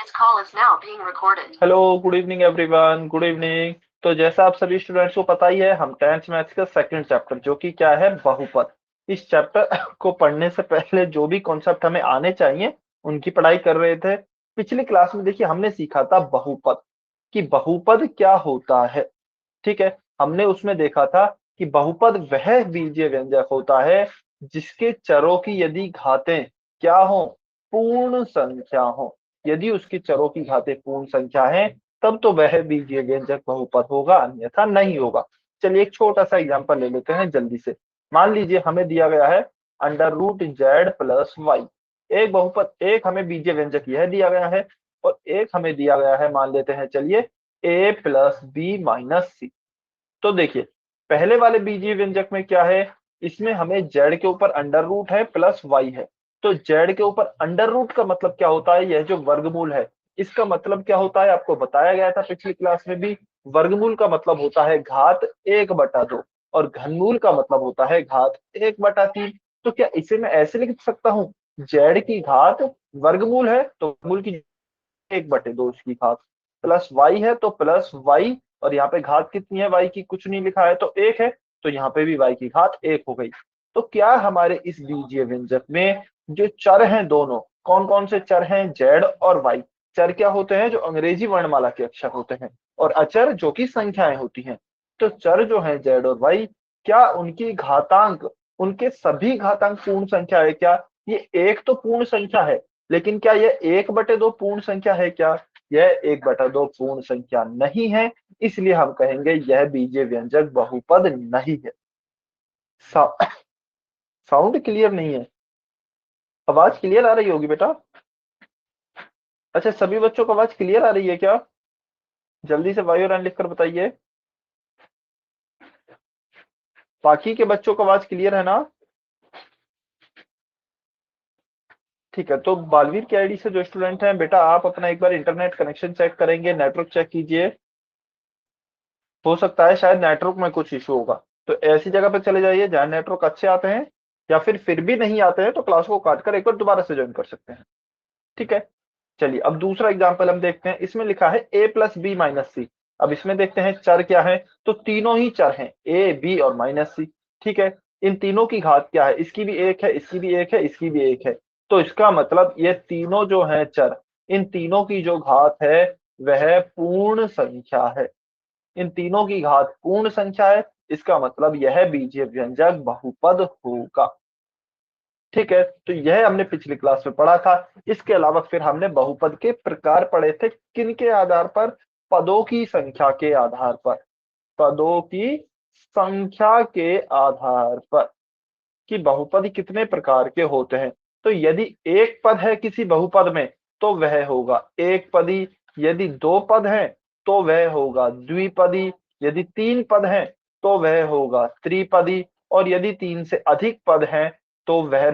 This call is now being recorded. Hello, good evening everyone, good evening. तो जैसा आप सभी स्टूडेंट्स को पता ही है, हम 10th मैथ्स का सेकंड चैप्टर जो कि क्या है, बहुपद। इस चैप्टर को पढ़ने से पहले जो भी कॉन्सेप्ट हमें आने चाहिए उनकी पढ़ाई कर रहे थे। पिछली क्लास में देखिए हमने सीखा था बहुपद, कि बहुपद क्या होता है। ठीक है, हमने उसमें देखा था कि बहुपद वह बीजीय व्यंजक होता है जिसके चरों की यदि घातें क्या हो, पूर्ण संख्या हो। यदि उसकी चरों की घातें पूर्ण संख्या है तब तो वह बीजीय व्यंजक बहुपद होगा, अन्यथा नहीं होगा। चलिए एक छोटा सा एग्जांपल ले लेते हैं जल्दी से। मान लीजिए हमें दिया गया है under root z plus y. एक बहुपद, एक हमें बीजीय व्यंजक यह दिया गया है और एक हमें दिया गया है, मान लेते हैं चलिए ए प्लस बी माइनस सी। तो देखिए पहले वाले बीजीय व्यंजक में क्या है, इसमें हमें z के ऊपर अंडर रूट है प्लस y है। तो z के ऊपर अंडर रूट का मतलब क्या होता है, यह जो वर्गमूल है इसका मतलब क्या होता है, आपको बताया गया था पिछली क्लास में भी। वर्गमूल का मतलब होता है घात 1/2 और घनमूल का मतलब होता है घात 1/3। तो क्या इसे मैं ऐसे लिख सकता हूँ, z की घात वर्गमूल है तो मूल की 1/2 उसकी घात, प्लस वाई है तो प्लस वाई, और यहाँ पे घात कितनी है वाई की, कुछ नहीं लिखा है तो 1 है, तो यहाँ पे भी वाई की घात 1 हो गई। तो क्या हमारे इस बीजीय व्यंजक में जो चर हैं दोनों, कौन कौन से चर हैं, जेड और वाई। चर क्या होते हैं, जो अंग्रेजी वर्णमाला के अक्षर होते हैं, और अचर जो कि संख्याएं होती हैं। तो चर जो है जेड और वाई, क्या उनकी घातांक, उनके सभी घातांक पूर्ण संख्या है क्या। ये एक तो पूर्ण संख्या है, लेकिन क्या यह 1/2 पूर्ण संख्या है क्या, यह 1/2 पूर्ण संख्या नहीं है। इसलिए हम कहेंगे यह बीजीय व्यंजक बहुपद नहीं है। सा, साउंड क्लियर नहीं है, आवाज क्लियर आ रही होगी बेटा। अच्छा, सभी बच्चों को आवाज क्लियर आ रही है क्या, जल्दी से वाई और एन लिखकर बताइए। बाकी के बच्चों को आवाज क्लियर है ना। ठीक है, तो बालवीर के आईडी से जो स्टूडेंट हैं बेटा, आप अपना एक बार इंटरनेट कनेक्शन चेक करेंगे, नेटवर्क चेक कीजिए। हो सकता है शायद नेटवर्क में कुछ इशू होगा, तो ऐसी जगह पे चले जाइए जहां नेटवर्क अच्छे आते हैं, या फिर भी नहीं आते हैं तो क्लास को काट कर एक बार दोबारा से ज्वाइन कर सकते हैं। ठीक है, चलिए अब दूसरा एग्जाम्पल हम देखते हैं। इसमें लिखा है ए प्लस बी माइनस सी। अब इसमें देखते हैं चर क्या है, तो तीनों ही चर हैं, ए बी और माइनस सी। ठीक है, इन तीनों की घात क्या है, इसकी भी एक है, इसकी भी एक है, इसकी भी एक है। तो इसका मतलब ये तीनों जो है चर, इन तीनों की जो घात है वह पूर्ण संख्या है। इन तीनों की घात पूर्ण संख्या है, इसका मतलब यह बीजीय व्यंजक बहुपद होगा। ठीक है, तो यह हमने पिछली क्लास में पढ़ा था। इसके अलावा फिर हमने बहुपद के प्रकार पढ़े थे, किनके आधार पर, पदों की संख्या के आधार पर, पदों की संख्या के आधार पर, कि बहुपद कितने प्रकार के होते हैं। तो यदि एक पद है किसी बहुपद में तो वह होगा एक पदी, यदि दो पद हैं तो वह होगा द्विपदी, यदि तीन पद हैं तो वह होगा त्रिपदी, और यदि तीन से अधिक पद हैं तो वह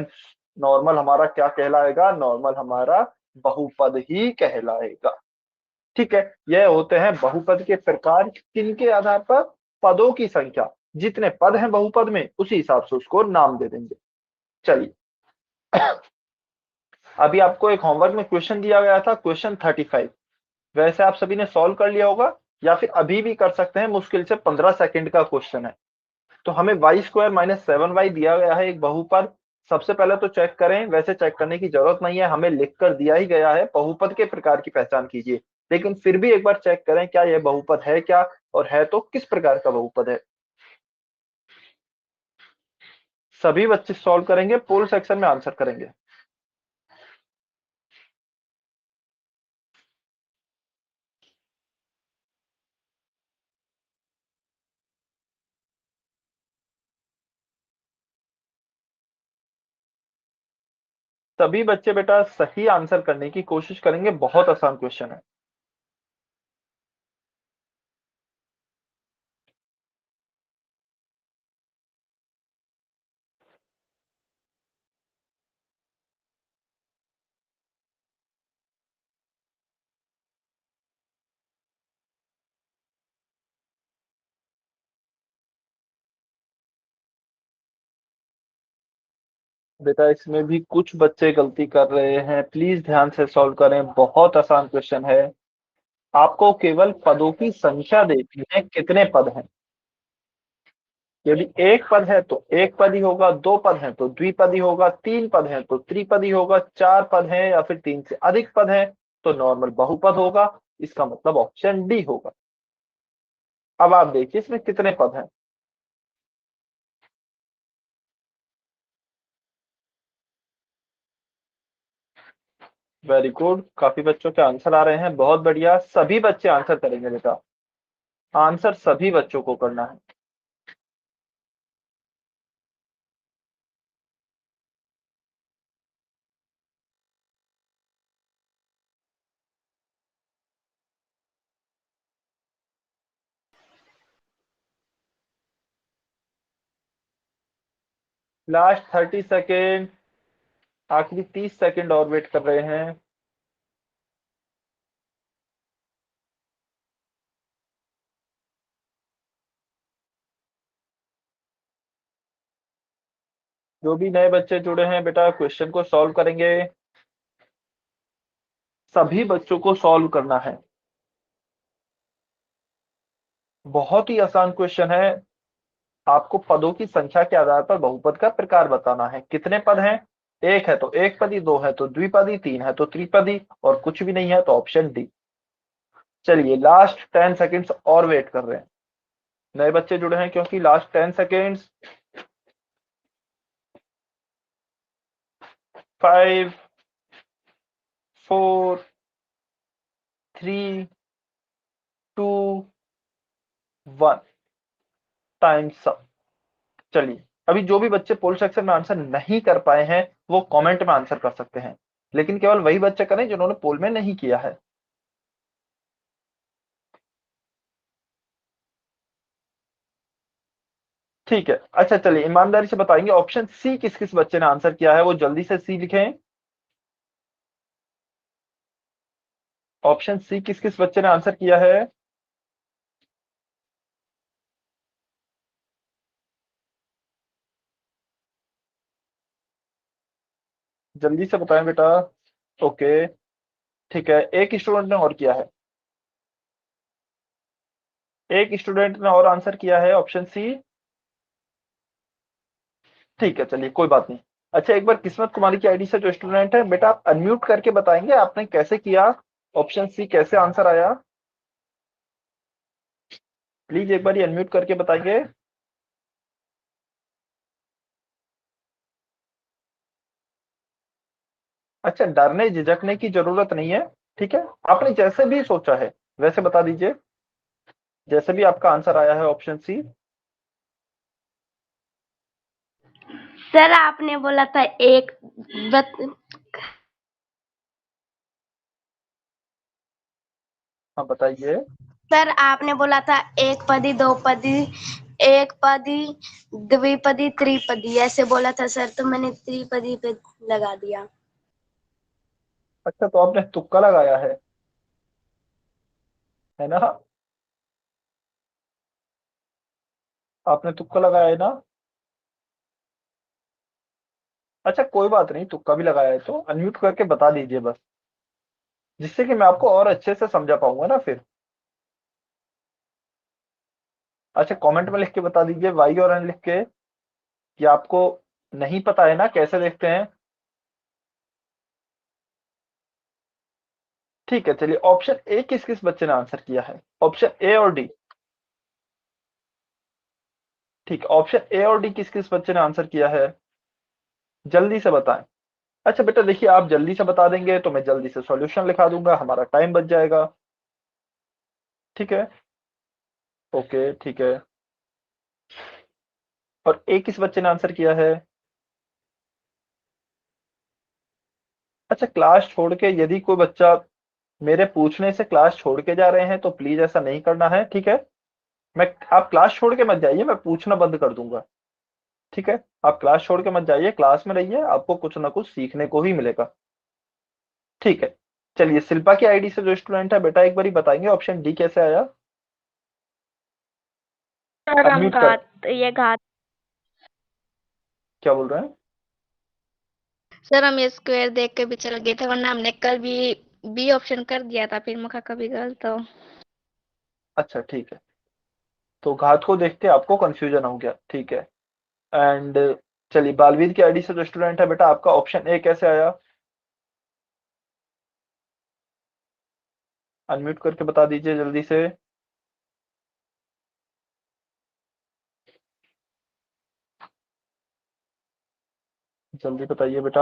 नॉर्मल हमारा क्या कहलाएगा, नॉर्मल हमारा बहुपद ही कहलाएगा। ठीक है, यह होते हैं बहुपद के प्रकार, किनके आधार पर, पदों की संख्या, जितने पद हैं बहुपद में उसी हिसाब से उसको नाम दे देंगे। चलिए, अभी आपको एक होमवर्क में क्वेश्चन दिया गया था, क्वेश्चन 35। वैसे आप सभी ने सॉल्व कर लिया होगा, या फिर अभी भी कर सकते हैं, मुश्किल से 15 सेकंड का क्वेश्चन है। तो हमें वाई स्क्वायर माइनस 7y दिया गया है एक बहुपद। सबसे पहले तो चेक करें, वैसे चेक करने की जरूरत नहीं है, हमें लिख कर दिया ही गया है, बहुपद के प्रकार की पहचान कीजिए। लेकिन फिर भी एक बार चेक करें क्या यह बहुपद है क्या, और है तो किस प्रकार का बहुपद है। सभी बच्चे सॉल्व करेंगे, पोल सेक्शन में आंसर करेंगे। सभी बच्चे बेटा सही आंसर करने की कोशिश करेंगे, बहुत आसान क्वेश्चन है। बेटा इसमें भी कुछ बच्चे गलती कर रहे हैं, प्लीज ध्यान से सॉल्व करें, बहुत आसान क्वेश्चन है। आपको केवल पदों की संख्या देखनी है, कितने पद हैं। यदि एक पद है तो एक पद ही होगा, दो पद है तो द्विपदी होगा, तीन पद है तो त्रिपदी होगा, चार पद है या फिर तीन से अधिक पद है तो नॉर्मल बहुपद होगा। इसका मतलब ऑप्शन डी होगा। अब आप देखिए इसमें कितने पद हैं। वेरी गुड, काफी बच्चों के आंसर आ रहे हैं, बहुत बढ़िया, सभी बच्चे आंसर करेंगे बेटा। आंसर सभी बच्चों को करना है। लास्ट 30 सेकेंड, आखिरी 30 सेकेंड और वेट कर रहे हैं। जो भी नए बच्चे जुड़े हैं बेटा क्वेश्चन को सॉल्व करेंगे, सभी बच्चों को सॉल्व करना है। बहुत ही आसान क्वेश्चन है। आपको पदों की संख्या के आधार पर बहुपद का प्रकार बताना है। कितने पद हैं? एक है तो एक पदी, दो है तो द्विपदी, तीन है तो त्रिपदी और कुछ भी नहीं है तो ऑप्शन डी। चलिए लास्ट 10 सेकेंड्स और वेट कर रहे हैं। नए बच्चे जुड़े हैं क्योंकि लास्ट 10 सेकेंड्स। 5, 4, 3, 2, 1, times up. चलिए अभी जो भी बच्चे पोल सेक्शन में आंसर नहीं कर पाए हैं वो कमेंट में आंसर कर सकते हैं, लेकिन केवल वही बच्चे करें जिन्होंने पोल में नहीं किया है। ठीक है, अच्छा चलिए ईमानदारी से बताएंगे ऑप्शन सी किस किस बच्चे ने आंसर किया है, वो जल्दी से सी लिखें। ऑप्शन सी किस किस बच्चे ने आंसर किया है? जल्दी से बताएं बेटा। ओके, ठीक है, एक स्टूडेंट ने और किया है। एक स्टूडेंट ने और आंसर किया है ऑप्शन सी। ठीक है चलिए कोई बात नहीं। अच्छा एक बार किस्मत कुमारी की आईडी से जो स्टूडेंट है बेटा आप अनम्यूट करके बताएंगे आपने कैसे किया, ऑप्शन सी कैसे आंसर आया। प्लीज एक बार अनम्यूट करके बताइए। अच्छा डरने झिझकने की जरूरत नहीं है, ठीक है, आपने जैसे भी सोचा है वैसे बता दीजिए, जैसे भी आपका आंसर आया है ऑप्शन सी। सर आपने बोला था एक हाँ बताइए। सर आपने बोला था एक पदी, दो पदी, एक पदी, द्विपदी, त्रिपदी ऐसे बोला था सर, तो मैंने त्रिपदी पे लगा दिया। अच्छा तो आपने तुक्का लगाया है ना? आपने तुक्का लगाया है ना? अच्छा कोई बात नहीं, तुक्का भी लगाया है तो अनम्यूट करके बता दीजिए बस, जिससे कि मैं आपको और अच्छे से समझा पाऊंगा ना फिर। अच्छा कमेंट में लिख के बता दीजिए वाई और एन लिख के, कि आपको नहीं पता है ना कैसे देखते हैं। ठीक है चलिए ऑप्शन ए किस किस बच्चे ने आंसर किया है, ऑप्शन ए और डी। ठीक है, ऑप्शन ए और डी किस किस बच्चे ने आंसर किया है, जल्दी से बताएं। अच्छा बेटा देखिए आप जल्दी से बता देंगे तो मैं जल्दी से सॉल्यूशन लिखा दूंगा, हमारा टाइम बच जाएगा। ठीक है, ओके ठीक है। और ए किस बच्चे ने आंसर किया है? अच्छा क्लास छोड़ के यदि कोई बच्चा मेरे पूछने से क्लास छोड़ के जा रहे हैं तो प्लीज ऐसा नहीं करना है, ठीक है। मैं आप क्लास छोड़ के मत जाइए, मैं पूछना बंद कर दूंगा। ठीक है, आप क्लास छोड़ के मत जाइए, क्लास में रहिए, आपको कुछ ना कुछ सीखने को ही मिलेगा। ठीक है, चलिए शिल्पा की आईडी से जो स्टूडेंट है बेटा एक बार बताएंगे ऑप्शन डी कैसे आया। सर हम अनम्यूट कर, घात, ये घात। क्या बोल रहे हैं? सर हम ये स्क्वायर देख के भी चल गए थे, वरना हमने कल भी बी ऑप्शन कर दिया था, फिर मखा कभी गलत हो। अच्छा ठीक है, तो घात को देख के आपको कंफ्यूजन हो गया, ठीक है। एंड चलिए, बालवीर की आईडी से जो स्टूडेंट है बेटा, आपका ऑप्शन ए कैसे आया? अनम्यूट करके बता दीजिए जल्दी से। जल्दी बताइए बेटा।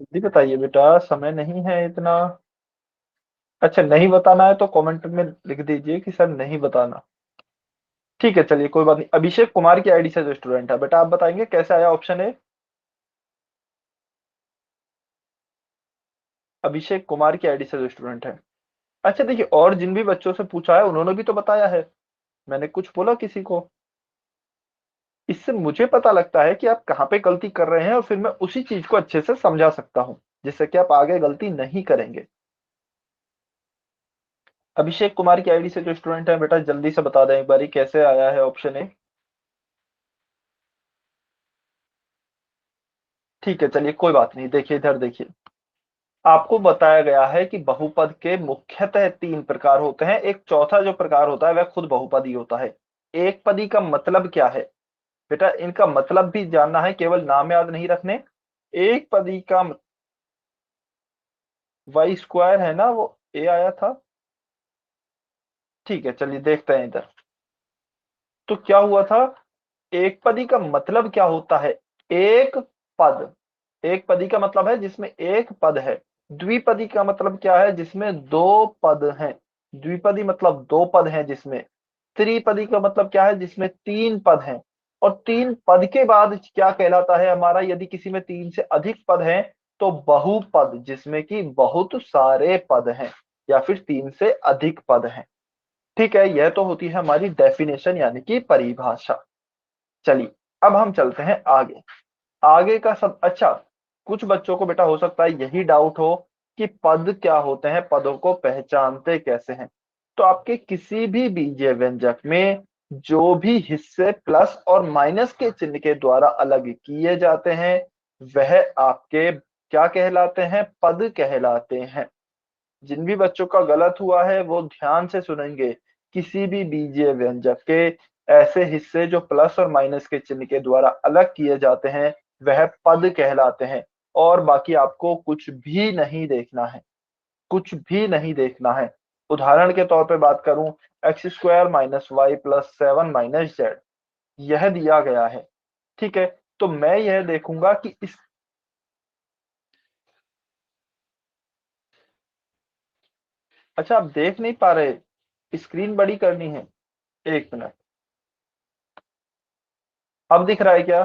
जल्दी बताइए बेटा, समय नहीं है इतना। अच्छा, नहीं बताना है तो कमेंट में लिख दीजिए कि सर नहीं बताना। ठीक है, चलिए कोई बात नहीं। अभिषेक कुमार की आईडी से जो स्टूडेंट है बेटा, आप बताएंगे कैसे आया ऑप्शन ए? अभिषेक कुमार की आईडी से जो स्टूडेंट है। अच्छा देखिए, और जिन भी बच्चों से पूछा है उन्होंने भी तो बताया है, मैंने कुछ बोला किसी को? इससे मुझे पता लगता है कि आप कहाँ पे गलती कर रहे हैं, और फिर मैं उसी चीज को अच्छे से समझा सकता हूँ, जिससे कि आप आगे गलती नहीं करेंगे। अभिषेक कुमार की आईडी से जो स्टूडेंट है बेटा, जल्दी से बता दें एक बारी कैसे आया है ऑप्शन ए। ठीक है, चलिए कोई बात नहीं। देखिए इधर देखिए, आपको बताया गया है कि बहुपद के मुख्यतः तीन प्रकार होते हैं। एक चौथा जो प्रकार होता है वह खुद बहुपद ही होता है। एक पदी का मतलब क्या है बेटा? इनका मतलब भी जानना है, केवल नाम याद नहीं रखने। एक पदी का वाई स्क्वायर है ना, वो ए आया था। ठीक है, चलिए देखते हैं इधर। तो क्या हुआ था? एक पदी का मतलब क्या होता है? एक पद। एक पदी का मतलब है जिसमें एक पद है। द्विपदी का मतलब क्या है? जिसमें दो पद हैं। द्विपदी मतलब दो पद हैं जिसमें। त्रिपदी का मतलब क्या है? जिसमें तीन पद हैं। और तीन पद के बाद क्या कहलाता है हमारा? यदि किसी में तीन से अधिक पद हैं तो बहुपद, जिसमें कि बहुत सारे पद हैं, या फिर तीन से अधिक पद हैं। ठीक है, यह तो होती है हमारी डेफिनेशन यानी कि परिभाषा। चलिए, अब हम चलते हैं आगे। आगे का सब अच्छा। कुछ बच्चों को बेटा हो सकता है यही डाउट हो कि पद क्या होते हैं, पदों को पहचानते कैसे हैं। तो आपके किसी भी बीजीय व्यंजक में जो भी हिस्से प्लस और माइनस के चिन्ह के द्वारा अलग किए जाते हैं, वह आपके क्या कहलाते हैं? पद कहलाते हैं। जिन भी बच्चों का गलत हुआ है वो ध्यान से सुनेंगे। किसी भी बीजीय व्यंजक के ऐसे हिस्से जो प्लस और माइनस के चिन्ह के द्वारा अलग किए जाते हैं, वह पद कहलाते हैं। और बाकी आपको कुछ भी नहीं देखना है, कुछ भी नहीं देखना है। उदाहरण के तौर पे बात करूं, x square minus y plus seven minus z, यह दिया गया है। ठीक है, तो मैं यह देखूंगा कि इस अच्छा, आप देख नहीं पा रहे? स्क्रीन बड़ी करनी है, एक मिनट। अब दिख रहा है क्या?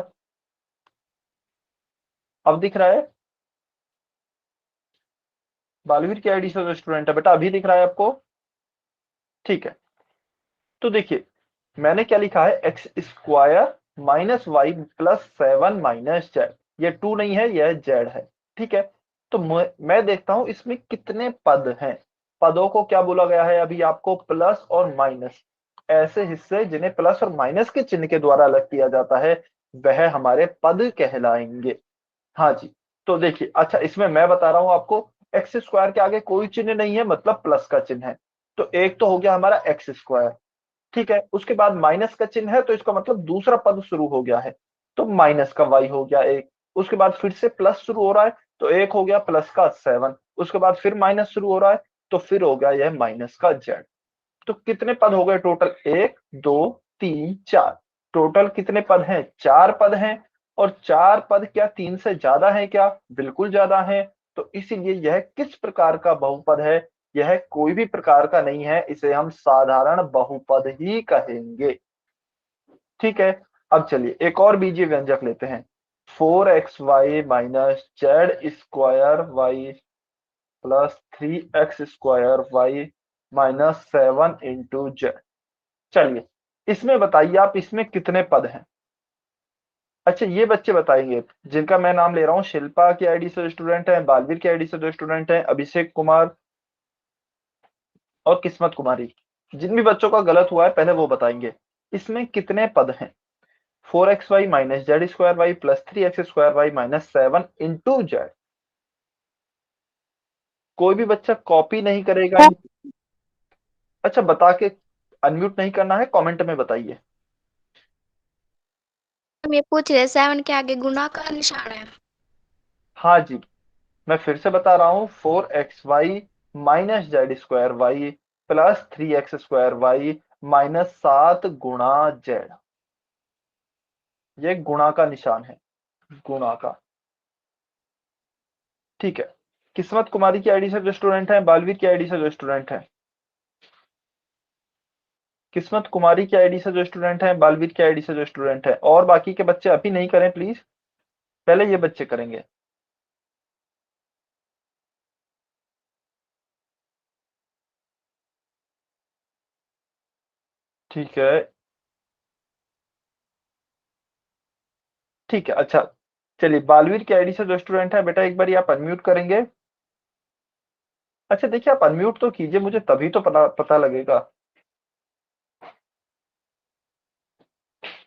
अब दिख रहा है? बालवीर की आईडी से जो स्टूडेंट है बेटा, अभी दिख रहा है आपको? ठीक है, तो देखिए मैंने क्या लिखा है, x square minus y plus seven minus z. ये टू नहीं है, यह जेड है। ठीक है, तो मैं देखता हूं इसमें कितने पद हैं। पदों को क्या बोला गया है अभी आपको? प्लस और माइनस। ऐसे हिस्से जिन्हें प्लस और माइनस के चिन्ह के द्वारा अलग किया जाता है, वह हमारे पद कहलाएंगे। हाँ जी। तो देखिए, अच्छा इसमें मैं बता रहा हूं आपको, एक्स स्क्वायर के आगे कोई चिन्ह नहीं है, मतलब प्लस का चिन्ह है। तो एक तो हो गया हमारा एक्स स्क्वायर। ठीक है, उसके बाद माइनस का चिन्ह है, तो इसका मतलब दूसरा पद शुरू हो गया है। तो माइनस का वाई हो गया एक। उसके बाद फिर से प्लस शुरू हो रहा है, तो एक हो गया प्लस का सेवन। उसके बाद फिर माइनस शुरू हो रहा है, तो फिर हो गया यह माइनस का जेड। तो कितने पद हो गए टोटल? एक, दो, तीन, चार। टोटल कितने पद हैं? चार पद हैं। और चार पद क्या तीन से ज्यादा है क्या? बिल्कुल ज्यादा है। तो इसीलिए यह किस प्रकार का बहुपद है? यह कोई भी प्रकार का नहीं है, इसे हम साधारण बहुपद ही कहेंगे। ठीक है, अब चलिए एक और बीजीय व्यंजक लेते हैं। Four x y minus z square y plus three x square y minus seven into z. चलिए, इसमें बताइए आप, इसमें कितने पद हैं? अच्छा, ये बच्चे बताएंगे जिनका मैं नाम ले रहा हूँ। शिल्पा की आईडी से स्टूडेंट है, बालवीर की आईडी से दो स्टूडेंट हैं, अभिषेक कुमार और किस्मत कुमारी। जिन भी बच्चों का गलत हुआ है पहले वो बताएंगे। इसमें कितने पद हैं? 4xy minus z square y plus 3x² y minus 7 into z. कोई भी बच्चा कॉपी नहीं करेगा। अच्छा, बता के अनम्यूट नहीं करना है, कमेंट में बताइए। हम ये पूछ रहे 7 के आगे गुणा का निशान है। हाँ जी, मैं फिर से बता रहा हूँ, 4xy minus z square y plus 3x² y minus 7 गुणा जेड। ये गुणा का निशान है, गुणा का। ठीक है। किस्मत कुमारी की आईडी से जो स्टूडेंट है, बालवीर की आईडी से जो स्टूडेंट है, किस्मत कुमारी की आईडी से जो स्टूडेंट है, बालवीर की आईडी से जो स्टूडेंट है, और बाकी के बच्चे अभी नहीं करें प्लीज, पहले ये बच्चे करेंगे। ठीक है, ठीक है। अच्छा, चलिए, बालवीर की आईडी से जो स्टूडेंट है बेटा, एक बार आप अनम्यूट करेंगे। अच्छा देखिए, आप अनम्यूट तो कीजिए, मुझे तभी तो पता लगेगा।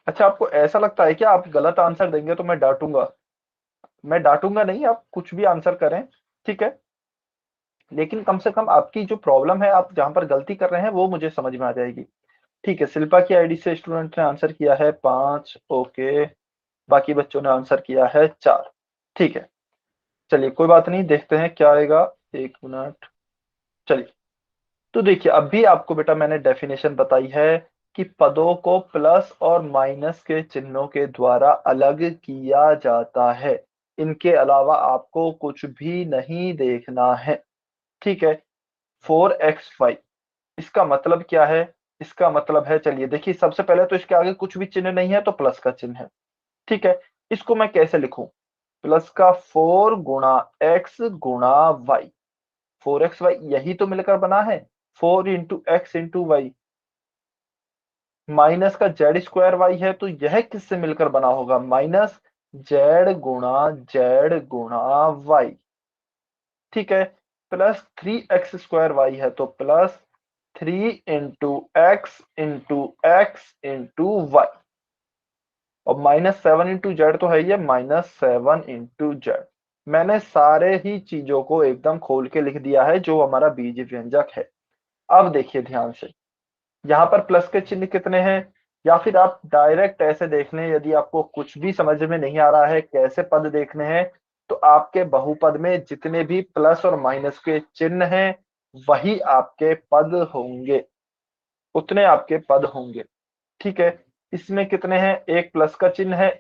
अच्छा, आपको ऐसा लगता है कि आप गलत आंसर देंगे तो मैं डांटूंगा? मैं डांटूंगा नहीं, आप कुछ भी आंसर करें, ठीक है। लेकिन कम से कम आपकी जो प्रॉब्लम है, आप जहां पर गलती कर रहे हैं, वो मुझे समझ में आ जाएगी। ठीक है, शिल्पा की आईडी से स्टूडेंट ने आंसर किया है 5, ओके। बाकी बच्चों ने आंसर किया है 4। ठीक है, चलिए कोई बात नहीं, देखते हैं क्या आएगा। 1 मिनट। चलिए, तो देखिए, अभी आपको बेटा मैंने डेफिनेशन बताई है कि पदों को प्लस और माइनस के चिन्हों के द्वारा अलग किया जाता है। इनके अलावा आपको कुछ भी नहीं देखना है। ठीक है। 4xy, इसका मतलब क्या है? इसका मतलब है, चलिए देखिए, सबसे पहले तो इसके आगे कुछ भी चिन्ह नहीं है, तो प्लस का चिन्ह है। ठीक है। इसको मैं कैसे लिखूं? प्लस का 4 गुणा एक्स गुणा वाई। 4xy यही तो मिलकर बना है, 4 into x into y. Minus का जेड स्क्वायर वाई है, तो यह किससे मिलकर बना होगा? माइनस जेड गुणा वाई। ठीक है। प्लस 3x² वाई है, तो plus 3 into x into y. और माइनस 7 इंटू जेड तो है, ये -7 इंटू जेड। मैंने सारे ही चीजों को एकदम खोल के लिख दिया है, जो हमारा बीज व्यंजक है। अब देखिए ध्यान से, यहाँ पर प्लस के चिन्ह कितने हैं? या फिर आप डायरेक्ट ऐसे देख लें, यदि आपको कुछ भी समझ में नहीं आ रहा है कैसे पद देखने हैं, तो आपके बहुपद में जितने भी प्लस और माइनस के चिन्ह हैं, वही आपके पद होंगे, उतने आपके पद होंगे। ठीक है। इसमें कितने हैं? एक प्लस का चिन्ह है,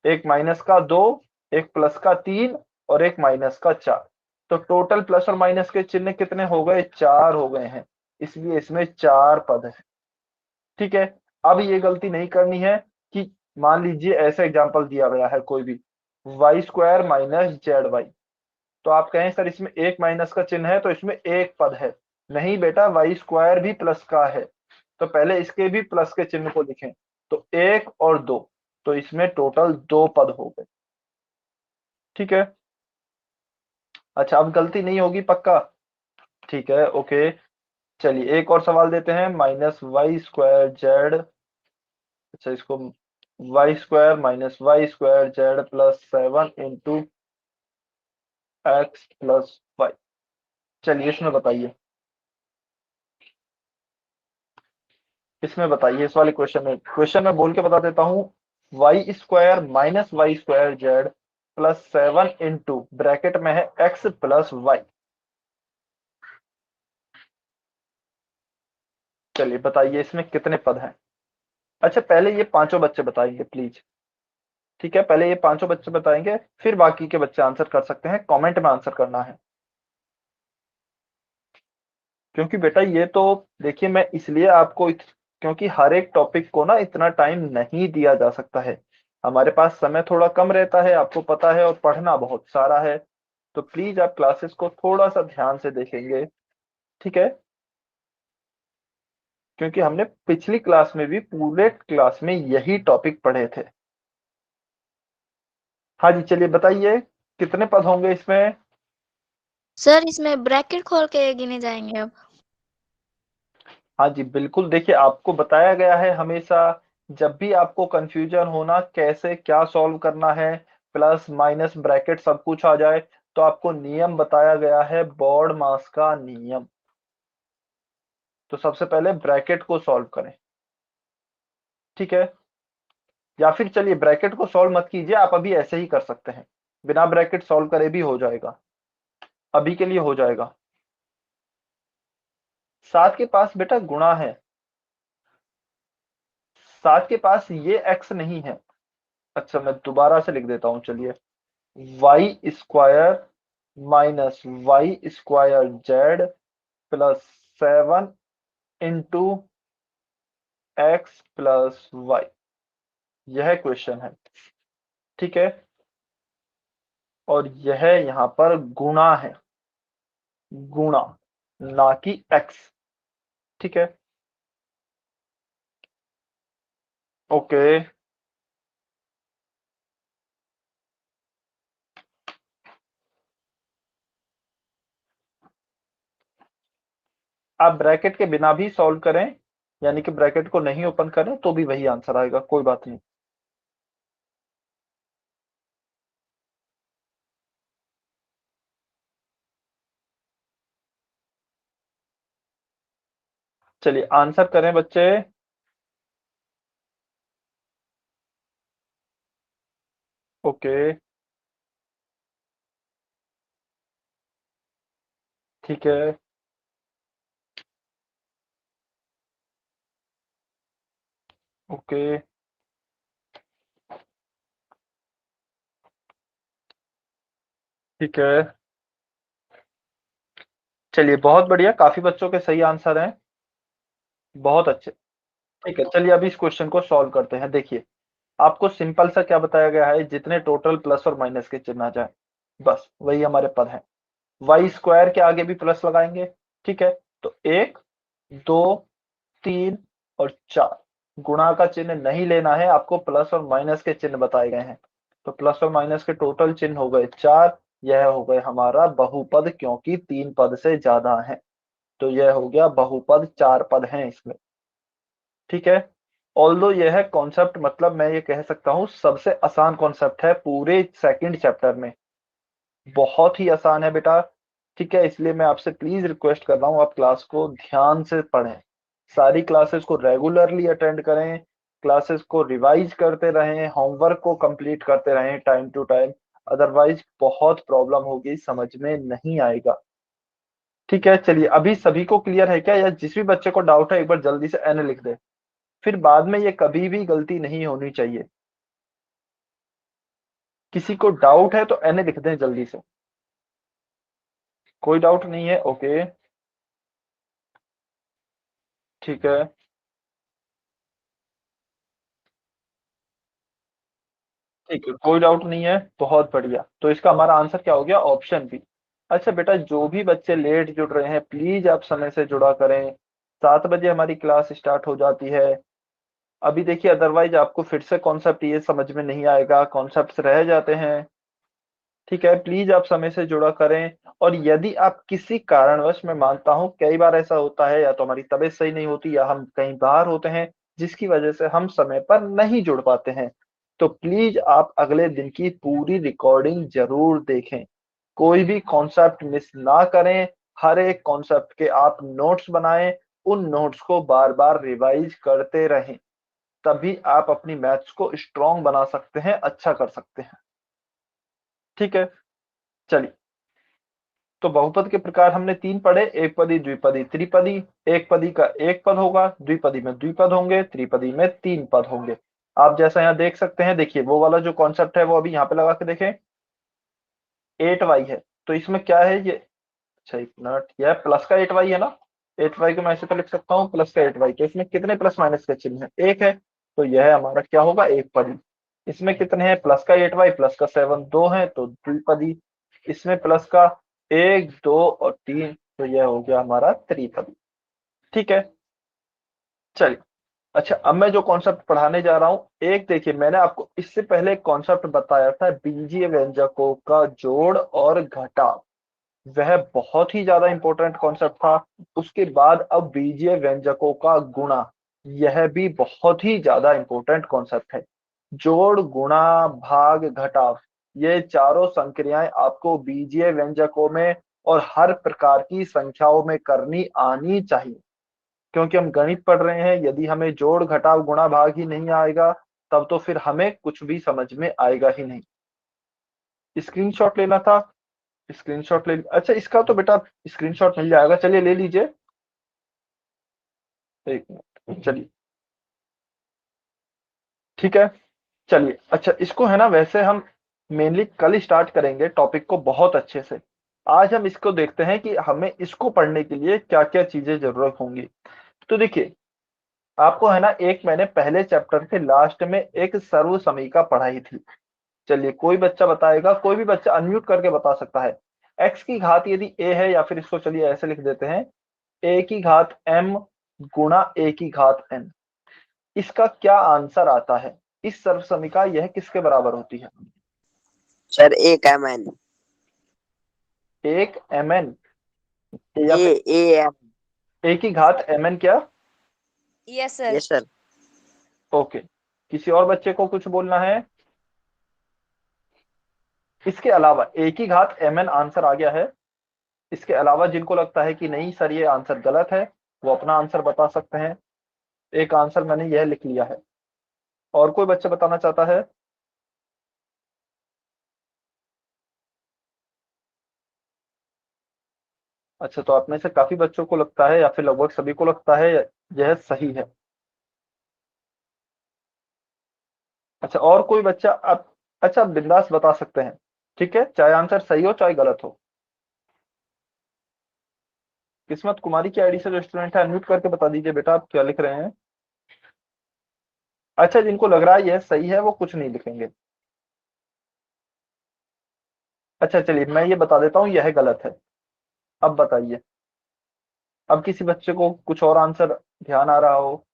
एक माइनस का 2, एक प्लस का 3 और एक माइनस का 4। तो टोटल प्लस और माइनस के चिन्ह कितने हो गए? 4 हो गए हैं। इसलिए इसमें 4 पद है। ठीक है। अब ये गलती नहीं करनी है कि मान लीजिए ऐसा एग्जांपल दिया गया है कोई भी, y² माइनस जेड वाई, तो आप कहें सर इसमें एक माइनस का चिन्ह है तो इसमें एक पद है। नहीं बेटा, y² भी प्लस का है, तो पहले इसके भी प्लस के चिन्ह को लिखें, तो 1 और 2, तो इसमें टोटल 2 पद हो गए। ठीक है। अच्छा, अब गलती नहीं होगी पक्का? ठीक है, ओके। चलिए एक और सवाल देते हैं, -y² जेड। अच्छा, इसको y² minus y² Z plus 7 into x plus y. चलिए इसमें बताइए, इसमें बताइए, इस वाले क्वेश्चन में बोल के बता देता हूँ। y² minus y² Z plus 7 into bracket में है x प्लस वाई। चलिए बताइए, इसमें कितने पद हैं? अच्छा, पहले ये पांचों बच्चे बताएंगे प्लीज। ठीक है, पहले ये पांचों बच्चे बताएंगे, फिर बाकी के बच्चे आंसर कर सकते हैं, कमेंट में आंसर करना है। क्योंकि बेटा ये तो देखिए, मैं इसलिए आपको क्योंकि हर एक टॉपिक को ना इतना टाइम नहीं दिया जा सकता है, हमारे पास समय थोड़ा कम रहता है, आपको पता है, और पढ़ना बहुत सारा है। तो प्लीज आप क्लासेस को थोड़ा सा ध्यान से देखेंगे। ठीक है। क्योंकि हमने पिछली क्लास में भी पूरे क्लास में यही टॉपिक पढ़े थे। हाँ जी, चलिए बताइए, कितने पद होंगे इसमें? सर इसमें ब्रैकेट खोल के गिने जाएंगे अब? हाँ जी बिल्कुल, देखिए आपको बताया गया है हमेशा जब भी आपको कंफ्यूजन होना कैसे क्या सॉल्व करना है, प्लस माइनस ब्रैकेट सब कुछ आ जाए, तो आपको नियम बताया गया है बॉड मास का नियम। तो सबसे पहले ब्रैकेट को सॉल्व करें, ठीक है। या फिर चलिए ब्रैकेट को सॉल्व मत कीजिए, आप अभी ऐसे ही कर सकते हैं, बिना ब्रैकेट सॉल्व करे भी हो जाएगा, अभी के लिए हो जाएगा। 7 के पास बेटा गुणा है, 7 के पास ये x नहीं है। अच्छा मैं दोबारा से लिख देता हूं, चलिए y square minus y square z plus 7 into x plus y, यह क्वेश्चन है, ठीक है। और यह यहां पर गुणा है, गुणा ना कि एक्स, ठीक है। ओके, आप ब्रैकेट के बिना भी सॉल्व करें, यानी कि ब्रैकेट को नहीं ओपन करें तो भी वही आंसर आएगा, कोई बात नहीं। चलिए आंसर करें बच्चे। ओके, ठीक है, ओके, ठीक है। चलिए बहुत बढ़िया, काफी बच्चों के सही आंसर हैं, बहुत अच्छे। ठीक है, चलिए अभी इस क्वेश्चन को सॉल्व करते हैं। देखिए आपको सिंपल सा क्या बताया गया है, जितने टोटल प्लस और माइनस के चिन्ह आ जाए बस वही हमारे पद हैं। वाई स्क्वायर के आगे भी प्लस लगाएंगे, ठीक है। तो 1 2 3 और 4, गुणा का चिन्ह नहीं लेना है आपको, प्लस और माइनस के चिन्ह बताए गए हैं। तो प्लस और माइनस के टोटल चिन्ह हो गए 4, यह हो गए हमारा बहुपद, क्योंकि 3 पद से ज्यादा है। तो यह हो गया बहुपद, 4 पद हैं इसमें, ठीक है। ऑल्दो यह कॉन्सेप्ट, मतलब मैं ये कह सकता हूं सबसे आसान कॉन्सेप्ट है पूरे सेकंड चैप्टर में, बहुत ही आसान है बेटा, ठीक है। इसलिए मैं आपसे प्लीज रिक्वेस्ट कर रहा हूं आप क्लास को ध्यान से पढ़ें, सारी क्लासेस को रेगुलरली अटेंड करें, क्लासेस को रिवाइज करते रहें, होमवर्क को कंप्लीट करते रहें टाइम टू टाइम, अदरवाइज बहुत प्रॉब्लम होगी, समझ में नहीं आएगा, ठीक है। चलिए अभी सभी को क्लियर है क्या, या जिस भी बच्चे को डाउट है एक बार जल्दी से एन लिख दे, फिर बाद में ये कभी भी गलती नहीं होनी चाहिए। किसी को डाउट है तो एन लिख दें जल्दी से। कोई डाउट नहीं है, ओके, ठीक है, ठीक है, कोई डाउट नहीं है, बहुत बढ़िया। तो इसका हमारा आंसर क्या हो गया, ऑप्शन बी। अच्छा बेटा, जो भी बच्चे लेट जुड़ रहे हैं प्लीज आप समय से जुड़ा करें, 7 बजे हमारी क्लास स्टार्ट हो जाती है। अभी देखिए अदरवाइज आपको फिर से कॉन्सेप्ट ये समझ में नहीं आएगा, कॉन्सेप्ट रह जाते हैं, ठीक है। प्लीज आप समय से जुड़ा करें। और यदि आप किसी कारणवश, मैं मानता हूं कई बार ऐसा होता है, या तो हमारी तबीयत सही नहीं होती या हम कहीं बाहर होते हैं, जिसकी वजह से हम समय पर नहीं जुड़ पाते हैं, तो प्लीज आप अगले दिन की पूरी रिकॉर्डिंग जरूर देखें, कोई भी कॉन्सेप्ट मिस ना करें, हर एक कॉन्सेप्ट के आप नोट्स बनाएं, उन नोट्स को बार बार रिवाइज करते रहें, तभी आप अपनी मैथ्स को स्ट्रॉन्ग बना सकते हैं, अच्छा कर सकते हैं, ठीक है। चलिए, तो बहुपद के प्रकार हमने 3 पढ़े, एक पदी, द्विपदी, त्रिपदी। एक पदी का एक पद होगा, द्विपदी में द्विपद होंगे, त्रिपदी में 3 पद होंगे। आप जैसा यहाँ देख सकते हैं, देखिए वो वाला जो कॉन्सेप्ट है वो अभी यहाँ पे लगा के देखें, 8y है, तो इसमें क्या है ये, अच्छा एक मिनट, यह प्लस का 8y है ना, 8y को मैं ऐसे तो लिख सकता हूँ प्लस का 8y, तो इसमें कितने प्लस माइनस के चिन्ह है, एक है, तो यह हमारा क्या होगा, एक पदी। इसमें कितने हैं, प्लस का 8y प्लस का 7, 2 है तो द्विपदी। इसमें प्लस का 1 2 और 3, तो यह हो गया हमारा त्रिपदी, ठीक है। चलिए, अच्छा अब मैं जो कॉन्सेप्ट पढ़ाने जा रहा हूं, एक देखिए मैंने आपको इससे पहले एक कॉन्सेप्ट बताया था, बीजीय व्यंजकों का जोड़ और घटाव, वह बहुत ही ज्यादा इंपॉर्टेंट कॉन्सेप्ट था। उसके बाद अब बीजीय व्यंजकों का गुणा, यह भी बहुत ही ज्यादा इंपॉर्टेंट कॉन्सेप्ट है। जोड़, गुणा, भाग, घटाव, ये चारों संक्रियाएं आपको बीजीय व्यंजकों में और हर प्रकार की संख्याओं में करनी आनी चाहिए, क्योंकि हम गणित पढ़ रहे हैं। यदि हमें जोड़, घटाव, गुणा, भाग ही नहीं आएगा तब तो फिर हमें कुछ भी समझ में आएगा ही नहीं। स्क्रीनशॉट लेना था, स्क्रीनशॉट ले, अच्छा इसका तो बेटा स्क्रीनशॉट मिल जाएगा, चलिए ले लीजिए, एक मिनट चलिए, ठीक है। चलिए अच्छा, इसको है ना, वैसे हम मेनली कल स्टार्ट करेंगे टॉपिक को बहुत अच्छे से। आज हम इसको देखते हैं कि हमें इसको पढ़ने के लिए क्या क्या चीजें जरूरत होंगी। तो देखिए, आपको है ना, एक मैंने पहले चैप्टर के लास्ट में एक सर्व समीका पढ़ाई थी। चलिए कोई बच्चा बताएगा, कोई भी बच्चा अनम्यूट करके बता सकता है। एक्स की घात यदि ए है, या फिर इसको चलिए ऐसे लिख देते हैं, ए की घात एम गुणा ए की घात एन, इसका क्या आंसर आता है? इस सर्व समीका यह किसके बराबर होती है? सर एक एम एन, एक एम एन, या ए फिर ए एम। ए की घात एम एन क्या? Yes sir. Yes sir. Okay, किसी और बच्चे को कुछ बोलना है? इसके अलावा ए की घात एम एन आंसर आ गया है। इसके अलावा जिनको लगता है कि नहीं सर ये आंसर गलत है, वो अपना आंसर बता सकते हैं। एक आंसर मैंने यह लिख लिया है। और कोई बच्चा बताना चाहता है? अच्छा, तो आप में से काफी बच्चों को लगता है, या फिर लगभग सभी को लगता है यह सही है। अच्छा, और कोई बच्चा? आप अच्छा, आप बिंदास बता सकते हैं, ठीक है, चाहे आंसर सही हो चाहे गलत हो। किस्मत कुमारी की आईडी से जो स्टूडेंट है, अनम्यूट करके बता दीजिए बेटा आप क्या लिख रहे हैं। अच्छा, जिनको लग रहा है यह सही है वो कुछ नहीं लिखेंगे। अच्छा चलिए, मैं ये बता देता हूँ यह गलत है। अब बताइए, अब किसी बच्चे को कुछ और आंसर ध्यान आ रहा हो?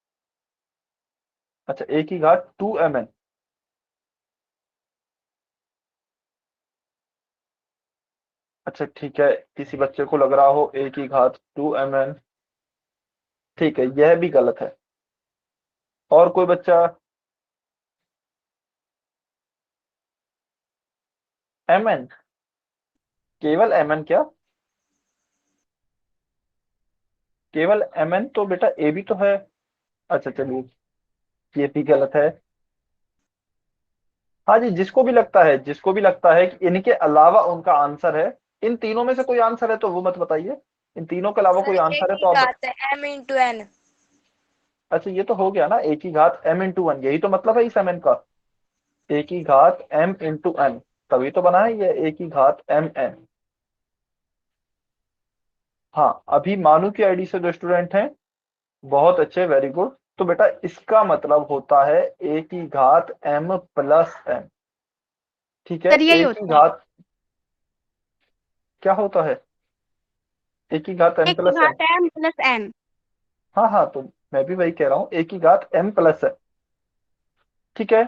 अच्छा, ए की घात 2mn, अच्छा ठीक है, किसी बच्चे को लग रहा हो ए की घात 2mn, ठीक है, यह भी गलत है। और कोई बच्चा? mn, केवल mn क्या? केवल mn तो बेटा ए भी तो है। अच्छा चलिए, ये भी गलत है। हाँ जी, जिसको भी लगता है, जिसको भी लगता है कि इनके अलावा उनका आंसर है, इन तीनों में से कोई आंसर है तो वो मत बताइए। इन तीनों के अलावा कोई सर ए आंसर है की तो आप। घात एम इंटू एन। अच्छा, ये तो हो गया ना, ए की घात m इंटू एन, यही तो मतलब है इस mn का। ए की घात m इंटू एन, तभी तो बना है ये ए की घात m n। हाँ, अभी मानू की आईडी से जो स्टूडेंट हैं, बहुत अच्छे, वेरी गुड। तो बेटा इसका मतलब होता है ए की घात m प्लस n, ठीक है, सर यही ए की होता है। घात क्या होता है? ए की घात m एक की प्लस n। घात m प्लस n। हाँ हाँ, तो मैं भी वही कह रहा हूँ, ए की घात m प्लस n, ठीक है।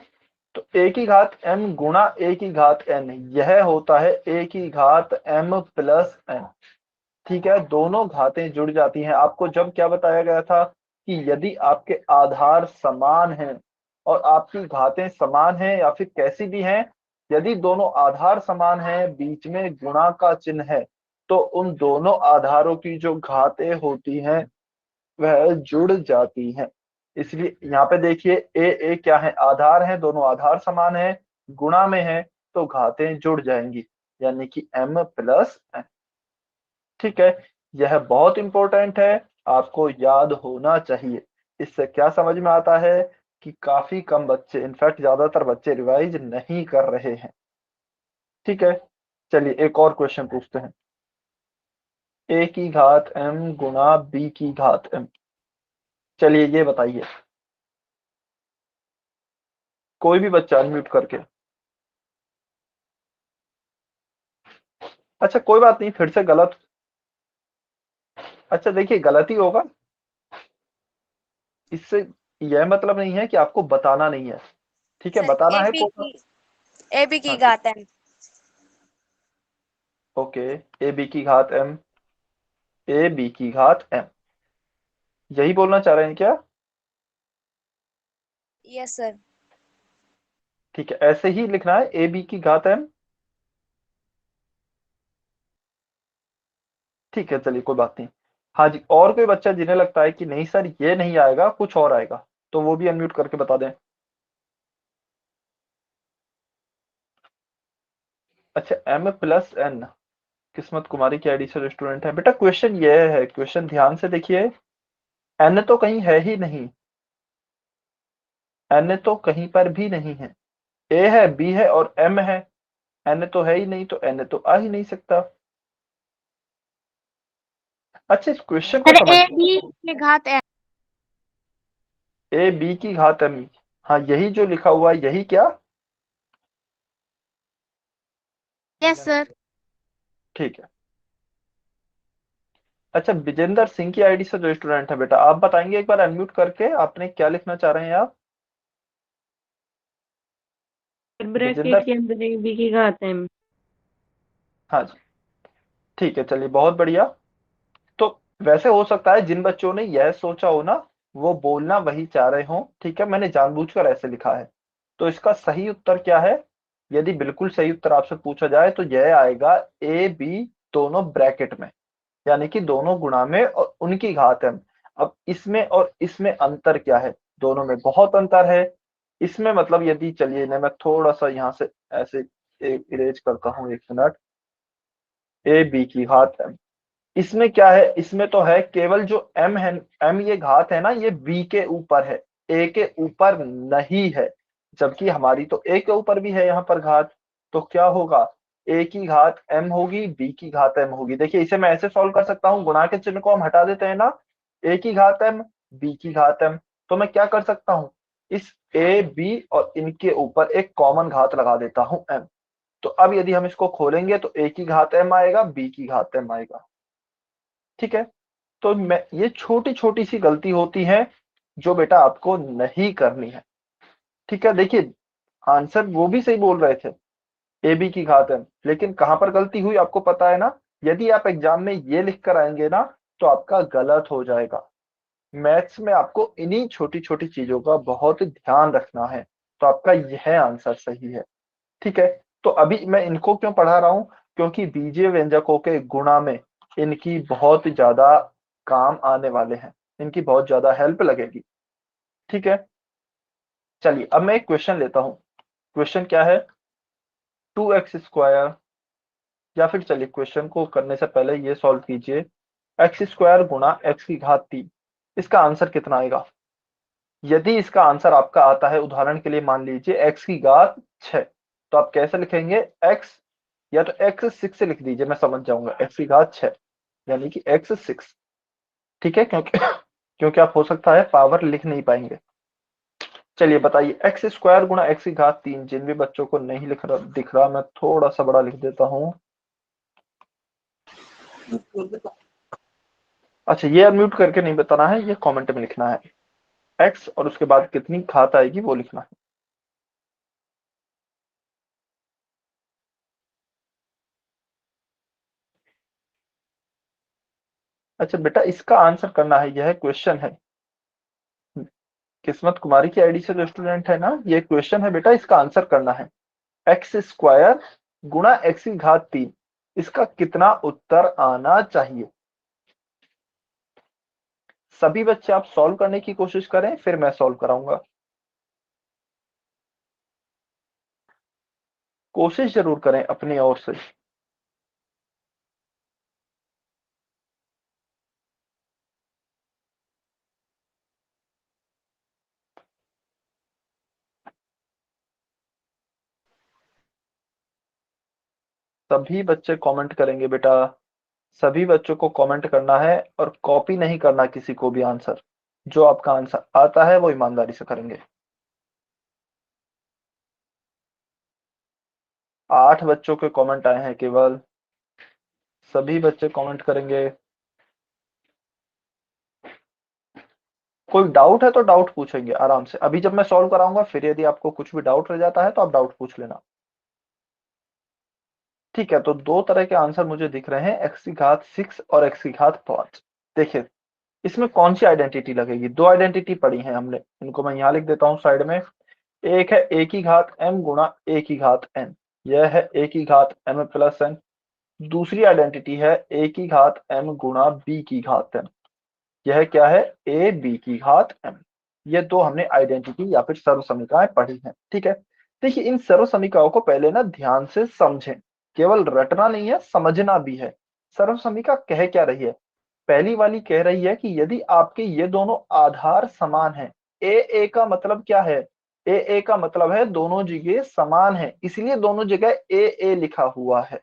तो ए की घात m गुणा ए की घात n, यह होता है ए की घात m प्लस n, ठीक है। दोनों घातें जुड़ जाती हैं। आपको जब क्या बताया गया था कि यदि आपके आधार समान हैं और आपकी घातें समान हैं, या फिर कैसी भी हैं, यदि दोनों आधार समान हैं, बीच में गुणा का चिन्ह है, तो उन दोनों आधारों की जो घातें होती हैं वह जुड़ जाती हैं। इसलिए यहाँ पे देखिए, ए क्या है? आधार है, दोनों आधार समान है, गुणा में है, तो घातें जुड़ जाएंगी, यानी कि m प्लस n, ठीक है। यह बहुत इंपॉर्टेंट है, आपको याद होना चाहिए। इससे क्या समझ में आता है कि काफी कम बच्चे, इनफैक्ट ज्यादातर बच्चे रिवाइज नहीं कर रहे हैं, ठीक है। चलिए एक और क्वेश्चन पूछते हैं। a की घात m गुणा b की घात m, चलिए ये बताइए, कोई भी बच्चा अनम्यूट करके। अच्छा कोई बात नहीं, फिर से गलत। अच्छा देखिए, गलत ही होगा, इससे यह मतलब नहीं है कि आपको बताना नहीं है, ठीक है, सर बताना ए है बी को। की ए बी की हाँ, घात एन। ओके, ए बी की घात m, ए बी की घात m, यही बोलना चाह रहे हैं क्या? Yes sir. ठीक है, ऐसे ही लिखना है, ए बी की घात m। ठीक है, चलिए कोई बात नहीं। हाँ जी, और कोई बच्चा जिन्हें लगता है कि नहीं सर ये नहीं आएगा, कुछ और आएगा, तो वो भी अनम्यूट करके बता दें। अच्छा, m प्लस n, किस्मत कुमारी की आईडी से रेस्टोरेंट है। बेटा क्वेश्चन ये है, क्वेश्चन ध्यान से देखिए, n तो कहीं है ही नहीं, n तो कहीं पर भी नहीं है, a है, b है और m है, n तो है ही नहीं, तो n तो आ ही नहीं सकता। अच्छा, इस क्वेश्चन को सर समझ, ए बी की घात m। ए बी की घात m, हाँ यही जो लिखा हुआ है, यही क्या? Yes sir. ठीक है। अच्छा, विजेंद्र सिंह की आईडी से जो स्टूडेंट है, बेटा आप बताएंगे एक बार अनम्यूट करके, आपने क्या लिखना चाह रहे हैं आप? ब्रैकेट विजेंद्र, के अंदर एक बी की घात m। हाँ जी, ठीक है, चलिए बहुत बढ़िया। तो वैसे हो सकता है जिन बच्चों ने यह सोचा हो ना, वो बोलना वही चाह रहे हो, ठीक है, मैंने जानबूझकर ऐसे लिखा है। तो इसका सही उत्तर क्या है? यदि बिल्कुल सही उत्तर आपसे पूछा जाए तो यह आएगा ए बी दोनों ब्रैकेट में, यानी कि दोनों गुणा में और उनकी घात है। अब इसमें और इसमें अंतर क्या है? दोनों में बहुत अंतर है। इसमें मतलब यदि, चलिए ना मैं थोड़ा सा यहाँ से ऐसे इरेज करता हूँ, एक मिनट, ए बी की घात है, इसमें क्या है? इसमें तो है केवल जो m है, m ये घात है ना, ये b के ऊपर है, a के ऊपर नहीं है, जबकि हमारी तो a के ऊपर भी है यहाँ पर घात। तो क्या होगा? a की घात m होगी, b की घात m होगी। देखिए इसे मैं ऐसे सॉल्व कर सकता हूँ, गुणा के चिन्ह को हम हटा देते हैं ना, a की घात m, b की घात m, तो मैं क्या कर सकता हूँ, इस a b और इनके ऊपर एक कॉमन घात लगा देता हूँ m। तो अब यदि हम इसको खोलेंगे तो a की घात m आएगा, b की घात m आएगा। ठीक है, तो मैं, ये छोटी छोटी सी गलती होती है जो बेटा आपको नहीं करनी है। ठीक है, देखिए आंसर वो भी सही बोल रहे थे, ए बी की घात है, लेकिन कहां पर गलती हुई आपको पता है ना? यदि आप एग्जाम में ये लिख कर आएंगे ना, तो आपका गलत हो जाएगा। मैथ्स में आपको इन्हीं छोटी छोटी चीजों का बहुत ध्यान रखना है, तो आपका यह आंसर सही है। ठीक है, तो अभी मैं इनको क्यों पढ़ा रहा हूं? क्योंकि बीजीय व्यंजकों के गुणा में इनकी बहुत ज्यादा काम आने वाले हैं, इनकी बहुत ज्यादा हेल्प लगेगी। ठीक है, चलिए अब मैं एक क्वेश्चन लेता हूं। क्वेश्चन क्या है? 2x², या फिर चलिए क्वेश्चन को करने से पहले ये सॉल्व कीजिए, x² गुणा x की घात 3, इसका आंसर कितना आएगा? यदि इसका आंसर आपका आता है, उदाहरण के लिए मान लीजिए x की घात 6, तो आप कैसे लिखेंगे? x, या तो x6 से लिख दीजिए, मैं समझ जाऊंगा, x की घात 6 यानी कि x6। ठीक है, क्योंकि क्योंकि आप हो सकता है पावर लिख नहीं पाएंगे। चलिए बताइए, x² गुणा x की घात 3, जिन भी बच्चों को नहीं दिख रहा, मैं थोड़ा सा बड़ा लिख देता हूं। अच्छा, ये अनम्यूट करके नहीं बताना है, ये कमेंट में लिखना है, x और उसके बाद कितनी घात आएगी वो लिखना है। अच्छा बेटा, इसका आंसर करना है, यह क्वेश्चन है। किस्मत कुमारी की आईडी से जो स्टूडेंट है ना, ये क्वेश्चन है बेटा, इसका आंसर करना है, x² गुणा x की घात 3, इसका कितना उत्तर आना चाहिए? सभी बच्चे आप सॉल्व करने की कोशिश करें, फिर मैं सॉल्व कराऊंगा। कोशिश जरूर करें अपनी ओर से। सभी बच्चे कमेंट करेंगे बेटा, सभी बच्चों को कमेंट करना है, और कॉपी नहीं करना किसी को भी आंसर। जो आपका आंसर आता है वो ईमानदारी से करेंगे। 8 बच्चों के कमेंट आए हैं केवल, सभी बच्चे कमेंट करेंगे। कोई डाउट है तो डाउट पूछेंगे आराम से, अभी जब मैं सॉल्व कराऊंगा, फिर यदि आपको कुछ भी डाउट रह जाता है तो आप डाउट पूछ लेना। ठीक है, तो दो तरह के आंसर मुझे दिख रहे हैं, x की घात 6 और x की घात 5। देखिए इसमें कौन सी आइडेंटिटी लगेगी, दो आइडेंटिटी पढ़ी है हमने, इनको मैं यहाँ लिख देता हूँ साइड में। एक है a की घात m गुणा a की घात n, यह है a की घात m प्लस n। दूसरी आइडेंटिटी है a की घात m गुणा b की घात n, यह क्या है a b की घात m। ये दो हमने आइडेंटिटी या फिर सर्व समीकरण पढ़ी हैं। ठीक है, देखिए इन सर्व समीकरणों को पहले ना ध्यान से समझें, केवल रटना नहीं है, समझना भी है। सर्व समीकरण कह क्या रही है, पहली वाली कह रही है कि यदि आपके ये दोनों आधार समान हैं, ए का मतलब क्या है, ए का मतलब है दोनों जगह समान है, इसलिए दोनों जगह ए लिखा हुआ है,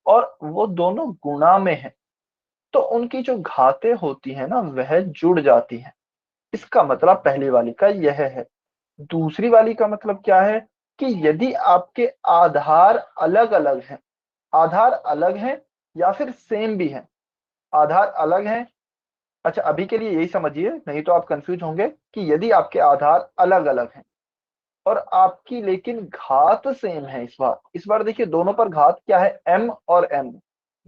और वो दोनों गुणा में है, तो उनकी जो घातें होती है ना वह जुड़ जाती हैं। इसका मतलब पहली वाली का यह है। दूसरी वाली का मतलब क्या है कि यदि आपके आधार अलग अलग हैं, आधार अलग हैं या फिर सेम भी हैं, आधार अलग हैं, अच्छा अभी के लिए यही समझिए, नहीं तो आप कंफ्यूज होंगे कि यदि आपके आधार अलग अलग हैं और आपकी लेकिन घात सेम है, इस बार देखिए दोनों पर घात क्या है, m और m,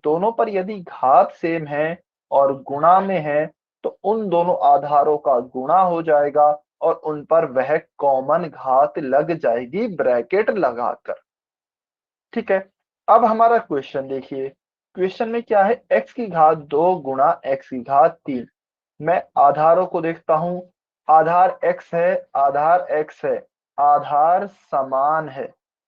दोनों पर यदि घात सेम है और गुणा में है तो उन दोनों आधारों का गुणा हो जाएगा और उन पर वह कॉमन घात लग जाएगी ब्रैकेट लगाकर। ठीक है, अब हमारा क्वेश्चन देखिए, क्वेश्चन में क्या है, x की घात 2 गुणा x की घात 3। मैं आधारों को देखता हूं, आधार x है, आधार x है, आधार समान है,